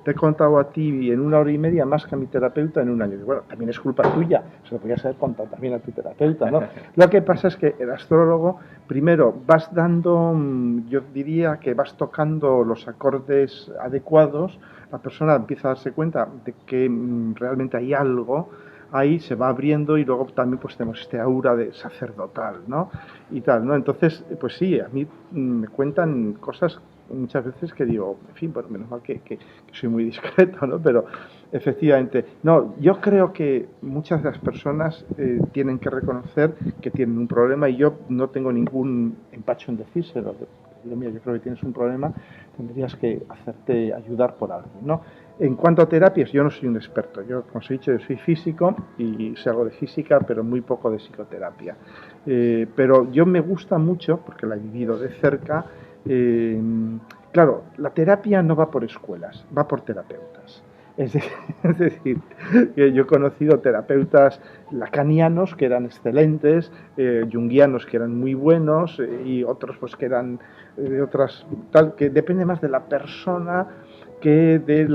te he contado a ti en 1 hora y media más que a mi terapeuta en 1 año. Y bueno, también es culpa tuya, se lo podías haber contado también a tu terapeuta, ¿no? Lo que pasa es que el astrólogo, primero, vas dando, yo diría que vas tocando los acordes adecuados, la persona empieza a darse cuenta de que realmente hay algo, ahí se va abriendo y luego también pues tenemos este aura de sacerdotal, ¿no? Y tal, ¿no? Entonces, pues sí, a mí me cuentan cosas muchas veces que digo, en fin, bueno, menos mal que soy muy discreto, ¿no? Pero efectivamente, no, yo creo que muchas de las personas tienen que reconocer que tienen un problema y yo no tengo ningún empacho en decírselo. Digo, mira, yo creo que tienes un problema, tendrías que hacerte ayudar por alguien, ¿no? En cuanto a terapias, yo no soy un experto. Yo, como os he dicho, yo soy físico y sé algo de física, pero muy poco de psicoterapia. Pero yo me gusta mucho, porque la he vivido de cerca, claro, la terapia no va por escuelas, va por terapeutas. Es decir, que yo he conocido terapeutas lacanianos que eran excelentes, junguianos que eran muy buenos y otros pues que eran de otras, tal, que depende más de la persona que de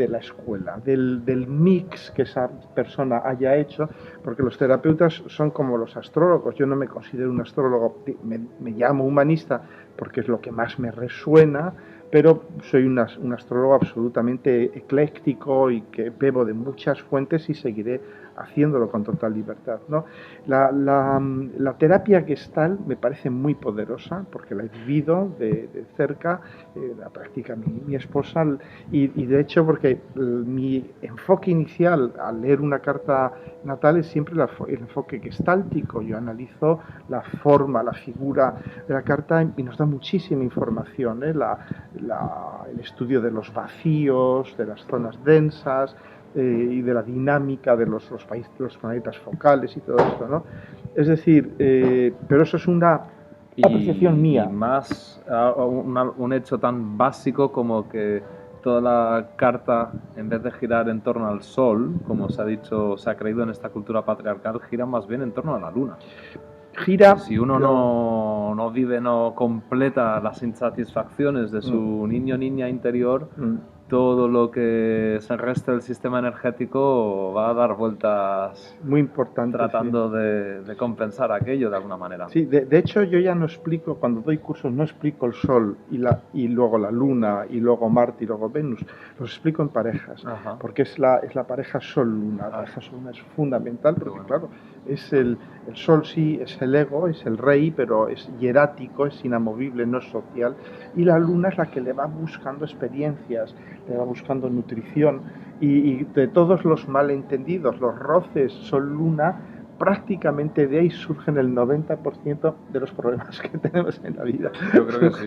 la escuela, del mix que esa persona haya hecho, porque los terapeutas son como los astrólogos. Yo no me considero un astrólogo, me llamo humanista porque es lo que más me resuena, pero soy un astrólogo absolutamente ecléctico y que bebo de muchas fuentes y seguiré haciéndolo con total libertad, ¿no? La terapia Gestalt me parece muy poderosa porque la he vivido de cerca, la practica mi esposa y de hecho porque mi enfoque inicial al leer una carta natal es siempre el enfoque gestáltico. Yo analizo la forma, la figura de la carta y nos da muchísima información, ¿eh? El estudio de los vacíos, de las zonas densas, y de la dinámica de los planetas focales y todo esto, ¿no? Es decir, pero eso es una apreciación mía.
Y más un hecho tan básico como que toda la carta, en vez de girar en torno al Sol, como se ha dicho, se ha creído en esta cultura patriarcal, gira más bien en torno a la Luna.
Gira,
si uno no vive, no completa las insatisfacciones de su niño o niña interior, todo lo que se resta del sistema energético va a dar vueltas
muy importante,
tratando de compensar aquello de alguna manera.
Sí, de hecho yo ya no explico, cuando doy cursos no explico el Sol y luego la Luna y luego Marte y luego Venus, los explico en parejas. Ajá. Porque es la pareja Sol-Luna. La pareja Sol-Luna es fundamental porque bueno, claro, es el Sol sí es el ego, es el rey, pero es hierático, es inamovible, no es social, y la Luna es la que le va buscando experiencias, le va buscando nutrición, y de todos los malentendidos, los roces Sol-Luna, prácticamente de ahí surgen el 90% de los problemas que tenemos en la vida.
Yo creo que sí.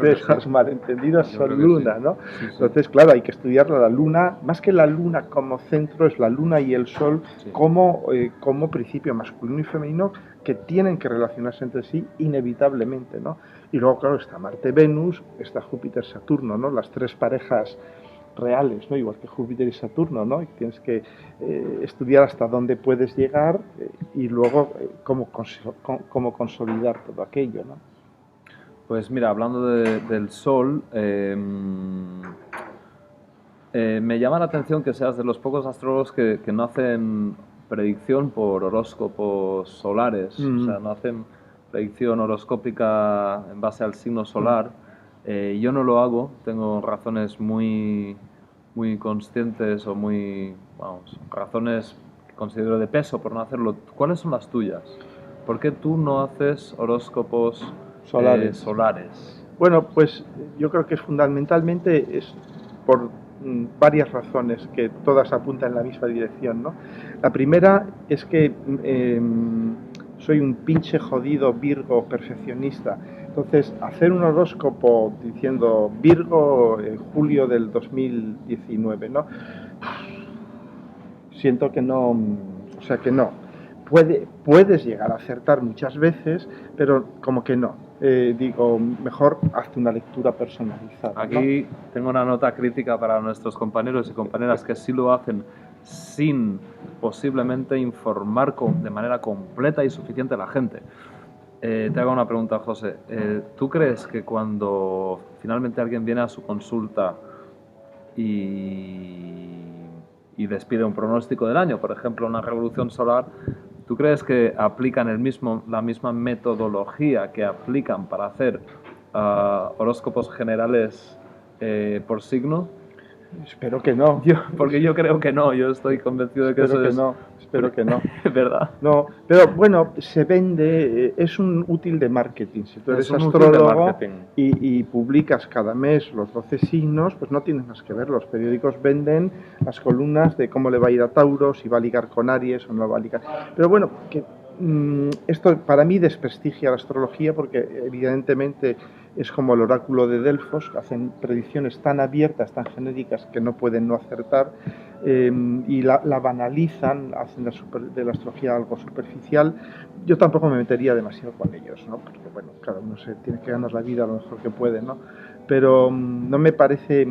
De los malentendidos Sol-Luna, sí, ¿no? Sí, sí. Entonces, claro, hay que estudiar la Luna, más que la Luna como centro, es la Luna y el Sol sí, como principio masculino y femenino que tienen que relacionarse entre sí inevitablemente, ¿no? Y luego, claro, está Marte-Venus, está Júpiter-Saturno, ¿no? Las tres parejas reales, ¿no? Igual que Júpiter y Saturno, ¿no? Y tienes que estudiar hasta dónde puedes llegar y luego cómo consolidar todo aquello, ¿no?
Pues mira, hablando del Sol, me llama la atención que seas de los pocos astrólogos que no hacen predicción por horóscopos solares, o sea, no hacen predicción horoscópica en base al signo solar. Yo no lo hago, tengo razones muy conscientes o razones que considero de peso por no hacerlo. ¿Cuáles son las tuyas? ¿Por qué tú no haces horóscopos solares?
Bueno, pues yo creo que fundamentalmente es por varias razones que todas apuntan en la misma dirección, ¿no? La primera es que soy un pinche jodido Virgo perfeccionista. Entonces, hacer un horóscopo diciendo Virgo en julio del 2019, ¿no? Siento que no, o sea que no. Puedes llegar a acertar muchas veces, pero como que no. Digo, mejor hazte una lectura personalizada.
Aquí tengo una nota crítica para nuestros compañeros y compañeras que sí lo hacen sin posiblemente informar de manera completa y suficiente a la gente. Te hago una pregunta, José. ¿Tú crees que cuando finalmente alguien viene a su consulta y les pide un pronóstico del año, por ejemplo, una revolución solar, ¿tú crees que aplican la misma metodología que aplican para hacer horóscopos generales por signo?
Espero que no.
Porque yo creo que no, yo estoy convencido de que
Espero que no.
¿Verdad?
No, pero bueno, se vende, es un útil de marketing. Si tú eres astrólogo y publicas cada mes los 12 signos, pues no tienes más que ver. Los periódicos venden las columnas de cómo le va a ir a Tauro, si va a ligar con Aries o no va a ligar. Pero bueno, que esto para mí desprestigia la astrología porque evidentemente es como el oráculo de Delfos, hacen predicciones tan abiertas, tan genéricas que no pueden no acertar y la banalizan, hacen de la astrología algo superficial. Yo tampoco me metería demasiado con ellos, ¿no? Porque bueno, cada uno se tiene que ganar la vida lo mejor que puede, ¿no? Pero no me parece,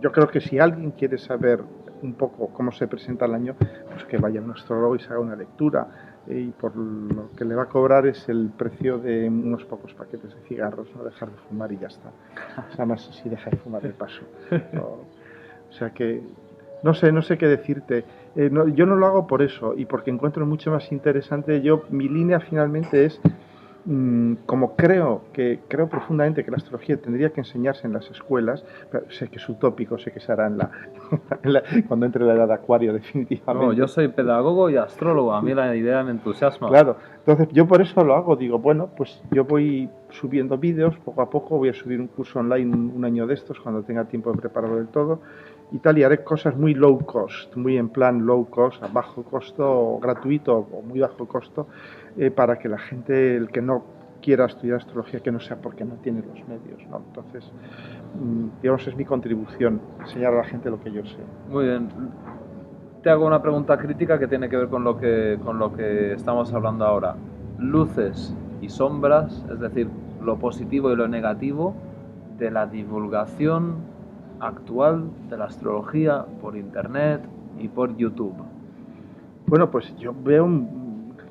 yo creo que si alguien quiere saber un poco cómo se presenta el año, pues que vaya a un astrólogo y se haga una lectura. Y por lo que le va a cobrar es el precio de unos pocos paquetes de cigarros, no dejar de fumar y ya está. Además, si deja de fumar de paso. O sea que no sé qué decirte. Yo no lo hago por eso y porque encuentro mucho más interesante. Mi línea finalmente es Como creo profundamente que la astrología tendría que enseñarse en las escuelas, pero sé que es utópico, sé que se hará cuando entre la edad de Acuario
No, yo
definitivamente.
soy pedagogo y astrólogo, a mí la idea me entusiasma.
Claro, entonces yo por eso lo hago, digo, bueno, pues yo voy subiendo vídeos poco a poco, voy a subir un curso online un año de estos cuando tenga tiempo de prepararlo del todo y tal, y haré cosas muy low cost, muy en plan low cost, a bajo costo, o gratuito o muy bajo costo, para que la gente, el que no quiera estudiar astrología, que no sea porque no tiene los medios, ¿no? Entonces, digamos, es mi contribución, enseñar a la gente lo que yo sé.
Muy bien. Te hago una pregunta crítica que tiene que ver con con lo que estamos hablando ahora. Luces y sombras, es decir, lo positivo y lo negativo de la divulgación actual de la astrología por internet y por YouTube.
Bueno, pues yo veo,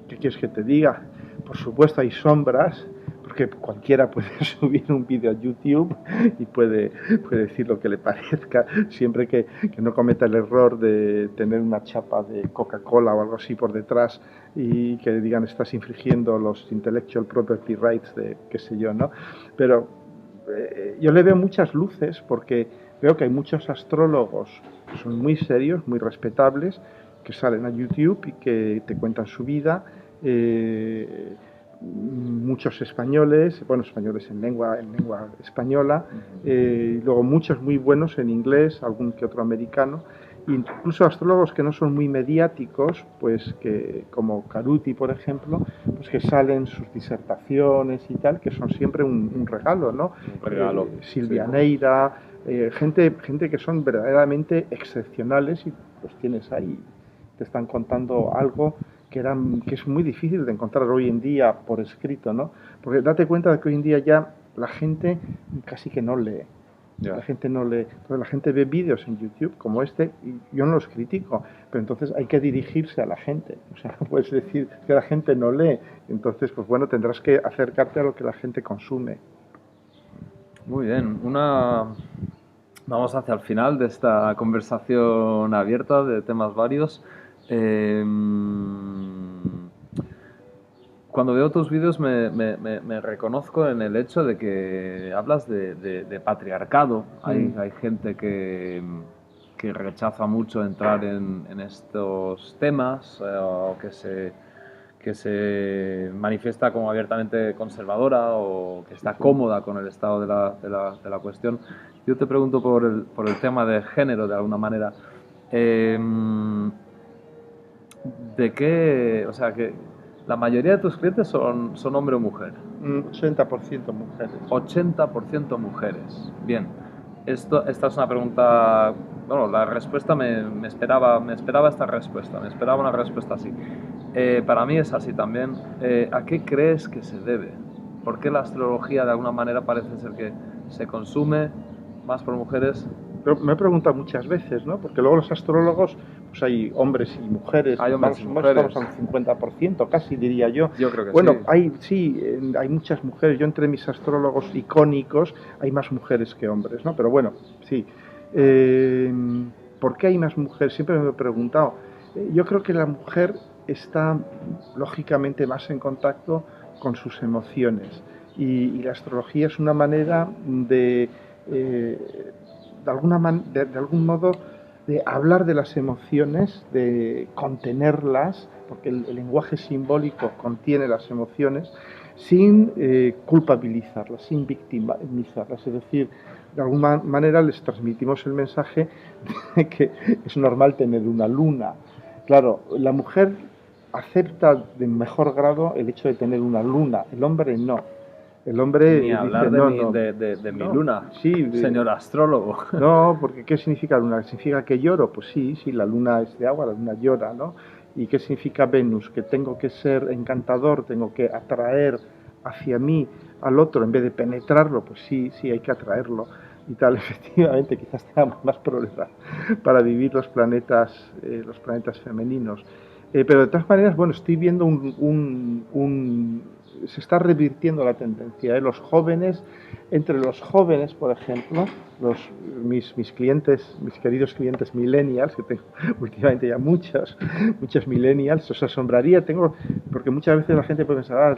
¿qué quieres que te diga? Por supuesto hay sombras, porque cualquiera puede subir un vídeo a YouTube y puede decir lo que le parezca, siempre que no cometa el error de tener una chapa de Coca-Cola o algo así por detrás y que digan estás infringiendo los intellectual property rights de qué sé yo, ¿no? Pero yo le veo muchas luces porque veo que hay muchos astrólogos que son muy serios, muy respetables, que salen a YouTube y que te cuentan su vida. Muchos españoles, bueno, españoles en lengua española, y luego muchos muy buenos en inglés, algún que otro americano, incluso astrólogos que no son muy mediáticos, pues que como Caruti, por ejemplo, pues que salen sus disertaciones y tal, que son siempre un regalo, ¿no?
Un regalo.
Silvia
Sí.
Neira, gente que son verdaderamente excepcionales y los tienes ahí, te están contando algo que es muy difícil de encontrar hoy en día por escrito, ¿no? Porque date cuenta de que hoy en día ya la gente casi que no lee.
Ya.
La gente no lee, entonces la gente ve vídeos en YouTube como este y yo no los critico, pero entonces hay que dirigirse a la gente, o sea, no puedes decir que la gente no lee, entonces pues bueno, tendrás que acercarte a lo que la gente consume.
Muy bien. Vamos hacia el final de esta conversación abierta de temas varios. Eh, Cuando veo tus vídeos me reconozco en el hecho de que hablas de patriarcado. Hay gente que rechaza mucho entrar en estos temas o que se manifiesta como abiertamente conservadora o que está cómoda con el estado de la cuestión. Yo te pregunto por el tema de género de alguna manera. Eh, ¿De qué? O sea, que la mayoría de tus clientes son hombre o mujer.
80% mujeres.
80% mujeres. Bien. Esta es una pregunta. Bueno, la respuesta me esperaba esta respuesta, me esperaba una respuesta así. Para mí es así también. ¿A qué crees que se debe? ¿Por qué la astrología de alguna manera parece ser que se consume más por mujeres?
Pero me he preguntado muchas veces, ¿no? Porque luego los astrólogos, pues hay hombres y mujeres,
Hay hombres y
estamos
mujeres.
al 50%, casi diría yo.
Yo creo que
bueno,
sí.
hay muchas mujeres. Yo entre mis astrólogos icónicos hay más mujeres que hombres, ¿no? Pero bueno, sí. ¿Por qué hay más mujeres? Siempre me he preguntado. Yo creo que la mujer está lógicamente más en contacto con sus emociones y la astrología es una manera de algún modo de hablar de las emociones, de contenerlas, porque el lenguaje simbólico contiene las emociones, sin culpabilizarlas, sin victimizarlas. Es decir, de alguna manera les transmitimos el mensaje de que es normal tener una luna. Claro, la mujer acepta de mejor grado el hecho de tener una luna, el hombre no. El hombre
Ni hablar de mi luna,
sí,
señor astrólogo.
No, porque ¿qué significa luna? ¿Significa que lloro? Pues sí, la luna es de agua, la luna llora, ¿no? ¿Y qué significa Venus? Que tengo que ser encantador, tengo que atraer hacia mí al otro en vez de penetrarlo, pues sí, hay que atraerlo y tal. Efectivamente, quizás tengamos más problemas para vivir los planetas femeninos. Pero de todas maneras, bueno, estoy viendo se está revirtiendo la tendencia. Los jóvenes, entre los jóvenes, por ejemplo, mis clientes, mis queridos clientes millennials, que tengo últimamente ya muchos millennials, os asombraría, porque muchas veces la gente puede pensar,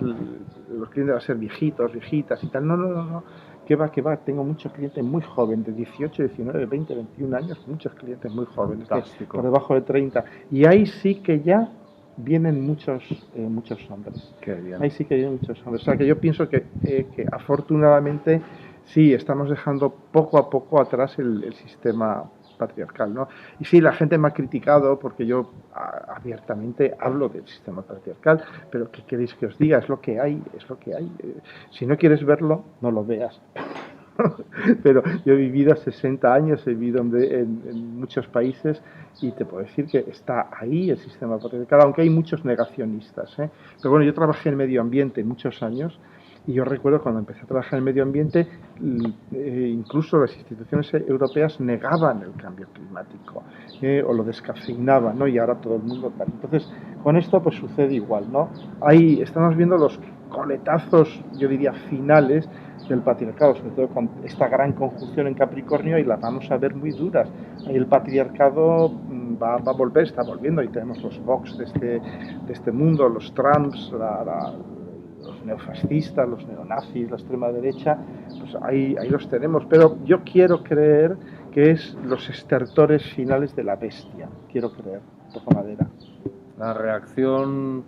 los clientes van a ser viejitos, viejitas y tal. No, no, no, no. Que va, que va. Tengo muchos clientes muy jóvenes, de 18, 19, 20, 21 años, muchos clientes muy jóvenes, por debajo de 30. Y ahí sí que ya vienen muchos hombres.
Qué bien.
Ahí sí que vienen muchos hombres. O sea, que yo pienso que afortunadamente sí, estamos dejando poco a poco atrás el sistema patriarcal, ¿no? Y sí, la gente me ha criticado porque yo abiertamente hablo del sistema patriarcal, pero ¿qué queréis que os diga? Es lo que hay, es lo que hay. Si no quieres verlo, no lo veas. Pero yo he vivido 60 años, he vivido en muchos países y te puedo decir que está ahí el sistema patriarcal, aunque hay muchos negacionistas, ¿eh? Pero bueno, yo trabajé en medio ambiente muchos años y yo recuerdo cuando empecé a trabajar en medio ambiente, incluso las instituciones europeas negaban el cambio climático o lo descafeinaban, ¿no? Y ahora todo el mundo tal. Entonces, con esto pues sucede igual, ¿no? Ahí estamos viendo los coletazos, yo diría, finales del patriarcado, sobre todo con esta gran conjunción en Capricornio, y las vamos a ver muy duras. Ahí el patriarcado va a volver, está volviendo, y tenemos los Vox de este mundo, los Trumps, los neofascistas, los neonazis, la extrema derecha, pues ahí los tenemos. Pero yo quiero creer que es los estertores finales de la bestia, quiero creer, toco madera.
La reacción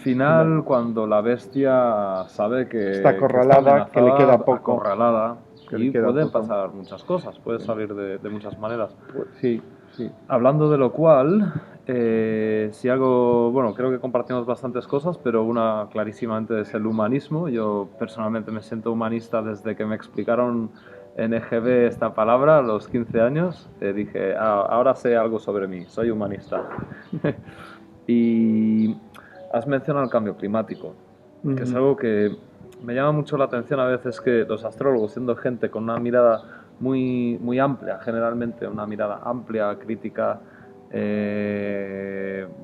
final cuando la bestia sabe que
está acorralada, que le queda poco.
Acorralada, y pueden pasar muchas cosas, puede salir de muchas maneras.
Pues, sí, sí.
Hablando de lo cual, si algo, bueno, creo que compartimos bastantes cosas, pero una clarísimamente es el humanismo. Yo personalmente me siento humanista desde que me explicaron en EGB esta palabra a los 15 años. Dije, ahora sé algo sobre mí, soy humanista. Y has mencionado el cambio climático, que es algo que me llama mucho la atención a veces, que los astrólogos, siendo gente con una mirada muy, muy amplia, generalmente una mirada amplia, crítica,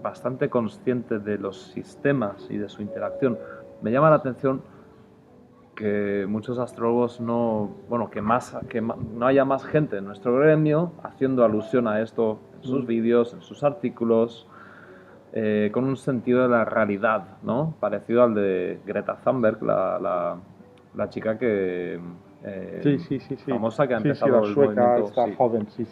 bastante consciente de los sistemas y de su interacción, me llama la atención que muchos astrólogos que no haya más gente en nuestro gremio haciendo alusión a esto en sus vídeos, en sus artículos, con un sentido de la realidad, ¿no? Parecido al de Greta Thunberg, la chica que
sí.
famosa, que ha empezado
la sueca,
el movimiento,
está joven, sí.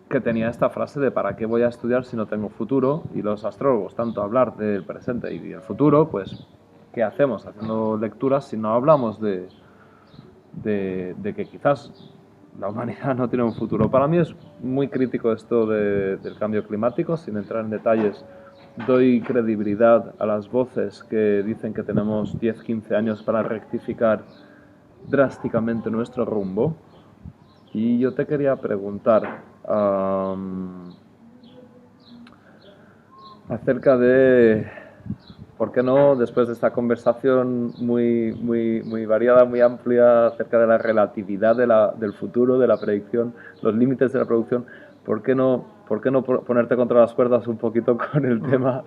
Que tenía esta frase de ¿para qué voy a estudiar si no tengo futuro? Y los astrólogos, tanto hablar del presente y del futuro, pues ¿qué hacemos haciendo lecturas si no hablamos de que quizás la humanidad no tiene un futuro? Para mí es muy crítico esto del cambio climático. Sin entrar en detalles, doy credibilidad a las voces que dicen que tenemos 10, 15 años para rectificar drásticamente nuestro rumbo. Y yo te quería preguntar acerca de, ¿por qué no, después de esta conversación muy variada, muy amplia acerca de la relatividad del futuro, de la predicción, los límites de la producción, ¿por qué no ponerte contra las cuerdas un poquito con el tema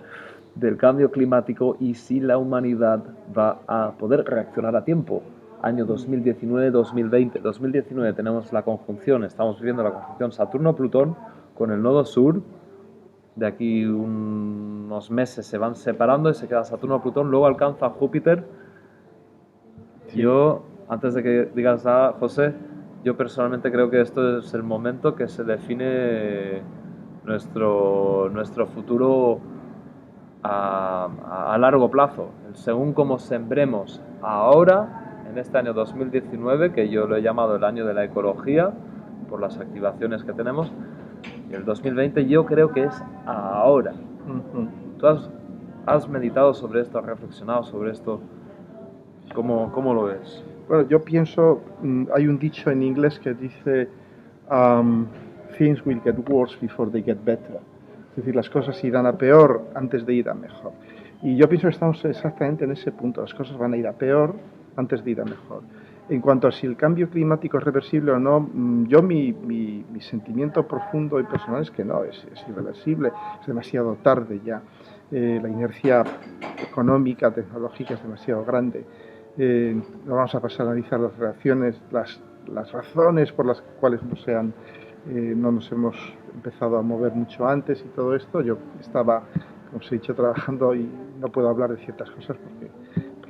del cambio climático y si la humanidad va a poder reaccionar a tiempo? Año 2019-2020. 2019 tenemos la conjunción, estamos viviendo la conjunción Saturno-Plutón con el nodo sur. De aquí unos meses se van separando y se queda Saturno-Plutón, luego alcanza Júpiter. Sí. Yo, antes de que digas nada, José, yo personalmente creo que esto es el momento que se define nuestro futuro a largo plazo. Según cómo sembremos ahora, en este año 2019, que yo lo he llamado el año de la ecología, por las activaciones que tenemos, y el 2020 yo creo que es ahora. ¿Tú has meditado sobre esto, has reflexionado sobre esto? ¿Cómo lo ves?
Bueno, yo pienso, hay un dicho en inglés que dice things will get worse before they get better. Es decir, las cosas irán a peor antes de ir a mejor. Y yo pienso que estamos exactamente en ese punto. Las cosas van a ir a peor antes de ir a mejor. En cuanto a si el cambio climático es reversible o no, yo mi sentimiento profundo y personal es que no, es irreversible, es demasiado tarde ya. La inercia económica, tecnológica es demasiado grande. No vamos a pasar a analizar las reacciones, las razones por las cuales no nos hemos empezado a mover mucho antes y todo esto. Yo estaba, como os he dicho, trabajando y no puedo hablar de ciertas cosas porque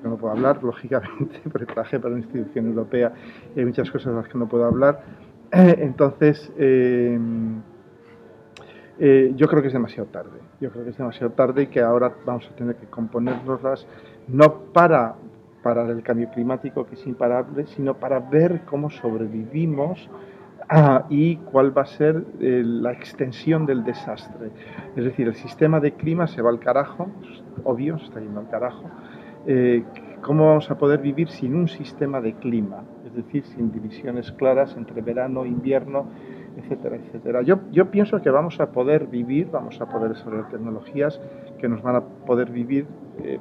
no puedo hablar, lógicamente, porque trabajé para una institución europea y hay muchas cosas de las que no puedo hablar. Entonces, yo creo que es demasiado tarde. Yo creo que es demasiado tarde y que ahora vamos a tener que componérnoslas no para parar el cambio climático, que es imparable, sino para ver cómo sobrevivimos y cuál va a ser la extensión del desastre. Es decir, el sistema de clima se va al carajo, es obvio, se está yendo al carajo. ¿Cómo vamos a poder vivir sin un sistema de clima? Es decir, sin divisiones claras entre verano, invierno, etcétera, etcétera. Yo pienso que vamos a poder vivir, vamos a poder desarrollar tecnologías que nos van a poder vivir,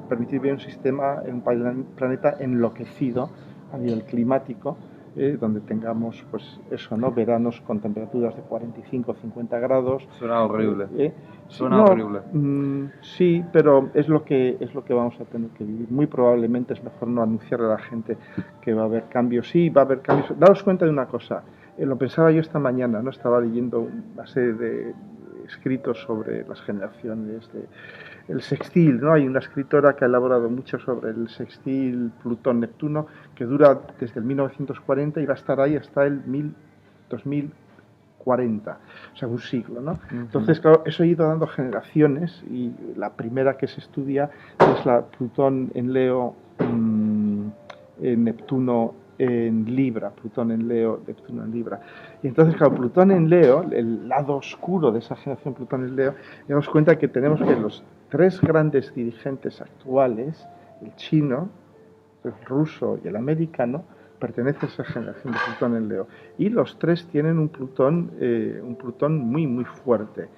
permitir vivir un sistema, en un planeta enloquecido a nivel climático, donde tengamos, pues eso, ¿no? Veranos con temperaturas de 45 o 50 grados.
Suena horrible.
Suena horrible. Sí, pero es lo que vamos a tener que vivir. Muy probablemente es mejor no anunciarle a la gente que va a haber cambios. Sí, va a haber cambios. Daos cuenta de una cosa. Lo pensaba yo esta mañana, ¿no? Estaba leyendo una serie de escritos sobre las generaciones el sextil, ¿no? Hay una escritora que ha elaborado mucho sobre el sextil Plutón-Neptuno, que dura desde el 1940 y va a estar ahí hasta el 2040, o sea, un siglo, ¿no? Entonces, claro, eso ha ido dando generaciones y la primera que se estudia es la Plutón en Leo, Neptuno en Libra, Plutón en Leo, Neptuno en Libra. Y entonces, claro, Plutón en Leo, el lado oscuro de esa generación Plutón en Leo, damos cuenta que tenemos que los tres grandes dirigentes actuales, el chino, el ruso y el americano, pertenecen a esa generación de Plutón en Leo. Y los tres tienen un Plutón muy, muy fuerte.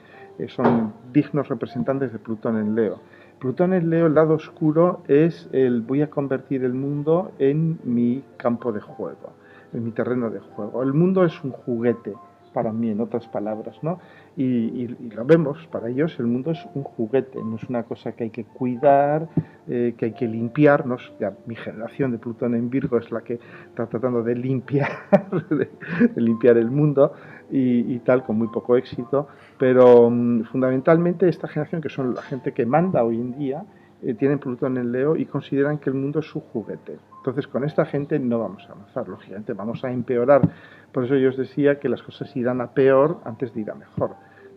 Son dignos representantes de Plutón en Leo. Plutón en Leo, el lado oscuro, es el voy a convertir el mundo en mi campo de juego, en mi terreno de juego. El mundo es un juguete para mí, en otras palabras, ¿no? Y lo vemos, para ellos el mundo es un juguete, no es una cosa que hay que cuidar, que hay que limpiar. ¿No? Ya, mi generación de Plutón en Virgo es la que está tratando de limpiar, de limpiar el mundo y tal, con muy poco éxito, pero fundamentalmente esta generación, que son la gente que manda hoy en día, tienen Plutón en Leo y consideran que el mundo es su juguete. Entonces, con esta gente no vamos a avanzar, lógicamente, vamos a empeorar. Por eso yo os decía que las cosas irán a peor antes de ir a mejor.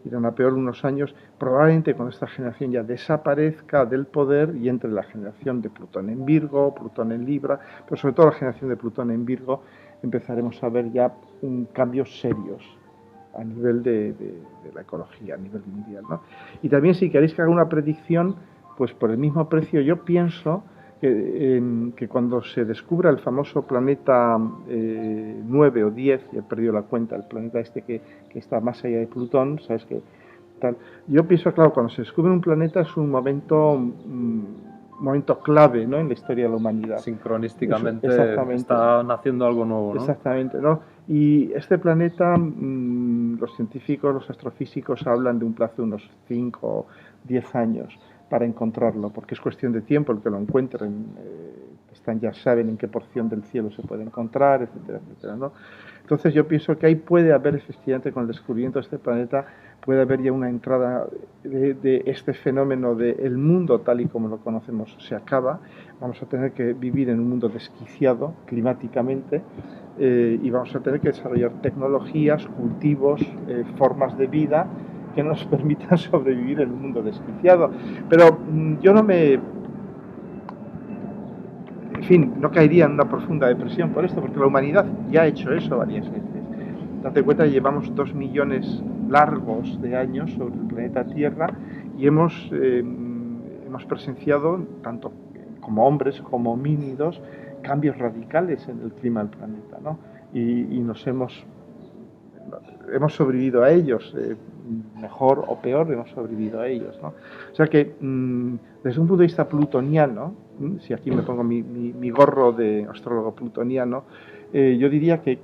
Irán a peor unos años, probablemente cuando esta generación ya desaparezca del poder y entre la generación de Plutón en Virgo, Plutón en Libra, pero sobre todo la generación de Plutón en Virgo, empezaremos a ver ya cambios serios a nivel de la ecología, a nivel mundial, ¿no? Y también, si queréis que haga una predicción, pues por el mismo precio, yo pienso que cuando se descubra el famoso planeta 9 o 10, ya he perdido la cuenta, el planeta este que está más allá de Plutón, ¿sabes qué? Tal. Yo pienso, claro, cuando se descubre un planeta es un momento clave, ¿no?, en la historia de la humanidad.
Sincronísticamente está naciendo algo nuevo, ¿no?
Exactamente, ¿no? Y este planeta, los científicos, los astrofísicos hablan de un plazo de unos 5 o 10 años para encontrarlo, porque es cuestión de tiempo el que lo encuentren. Ya saben en qué porción del cielo se puede encontrar, etcétera, etcétera, ¿no? Entonces yo pienso que ahí puede haber, efectivamente, con el descubrimiento de este planeta, puede haber ya una entrada de este fenómeno del mundo tal y como lo conocemos se acaba. Vamos a tener que vivir en un mundo desquiciado climáticamente y vamos a tener que desarrollar tecnologías, cultivos, formas de vida que nos permitan sobrevivir en un mundo desquiciado. Pero yo no caería en una profunda depresión por esto, porque la humanidad ya ha hecho eso varias veces. Date cuenta, llevamos 2 millones largos de años sobre el planeta Tierra y hemos presenciado, tanto como hombres como homínidos, cambios radicales en el clima del planeta, ¿no? Y hemos sobrevivido a ellos, mejor o peor, hemos sobrevivido a ellos, ¿no? O sea que, desde un punto de vista plutoniano, si aquí me pongo mi gorro de astrólogo plutoniano, yo diría que,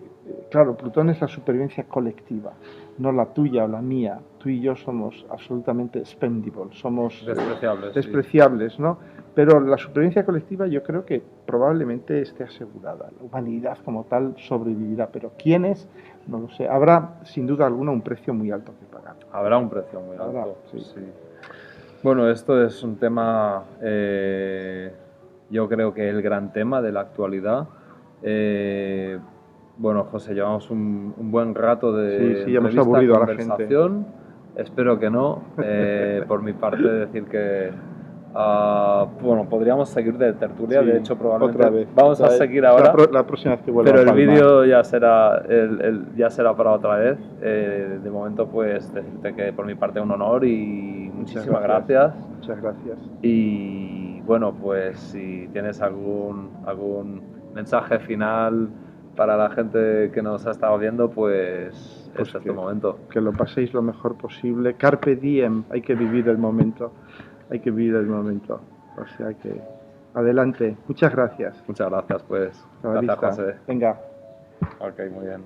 claro, Plutón es la supervivencia colectiva, no la tuya o la mía. Tú y yo somos absolutamente expendibles, somos despreciables, ¿no? Pero la supervivencia colectiva yo creo que probablemente esté asegurada. La humanidad como tal sobrevivirá, pero ¿quiénes? No lo sé. Habrá, sin duda alguna, un precio muy alto que pagar.
Habrá un precio muy alto,
sí.
Bueno, esto es un tema, yo creo que el gran tema de la actualidad. Eh, bueno, José, llevamos un buen rato
Sí,
de
sí, hemos
entrevista,
aburrido a la gente.
conversación. Espero que no. Por mi parte, decir que, bueno, podríamos seguir de tertulia. De
Sí,
hecho,
otra
probablemente
vez.
vamos a seguir ahora.
La próxima vez que vuelva
Pero
a
el
Palma.
vídeo ya será, ya será para otra vez. De momento, pues decirte que por mi parte un honor y
Muchas
muchísimas
gracias.
gracias.
Muchas gracias.
Y bueno, pues si tienes algún mensaje final para la gente que nos ha estado viendo, pues
Pues
este es tu momento.
que lo paséis lo mejor posible. Carpe diem, hay que vivir el momento. Hay que vivir el momento. O sea que, adelante. Muchas gracias.
Muchas gracias, pues.
A la
Gracias,
vista.
José.
Venga.
Ok, muy bien.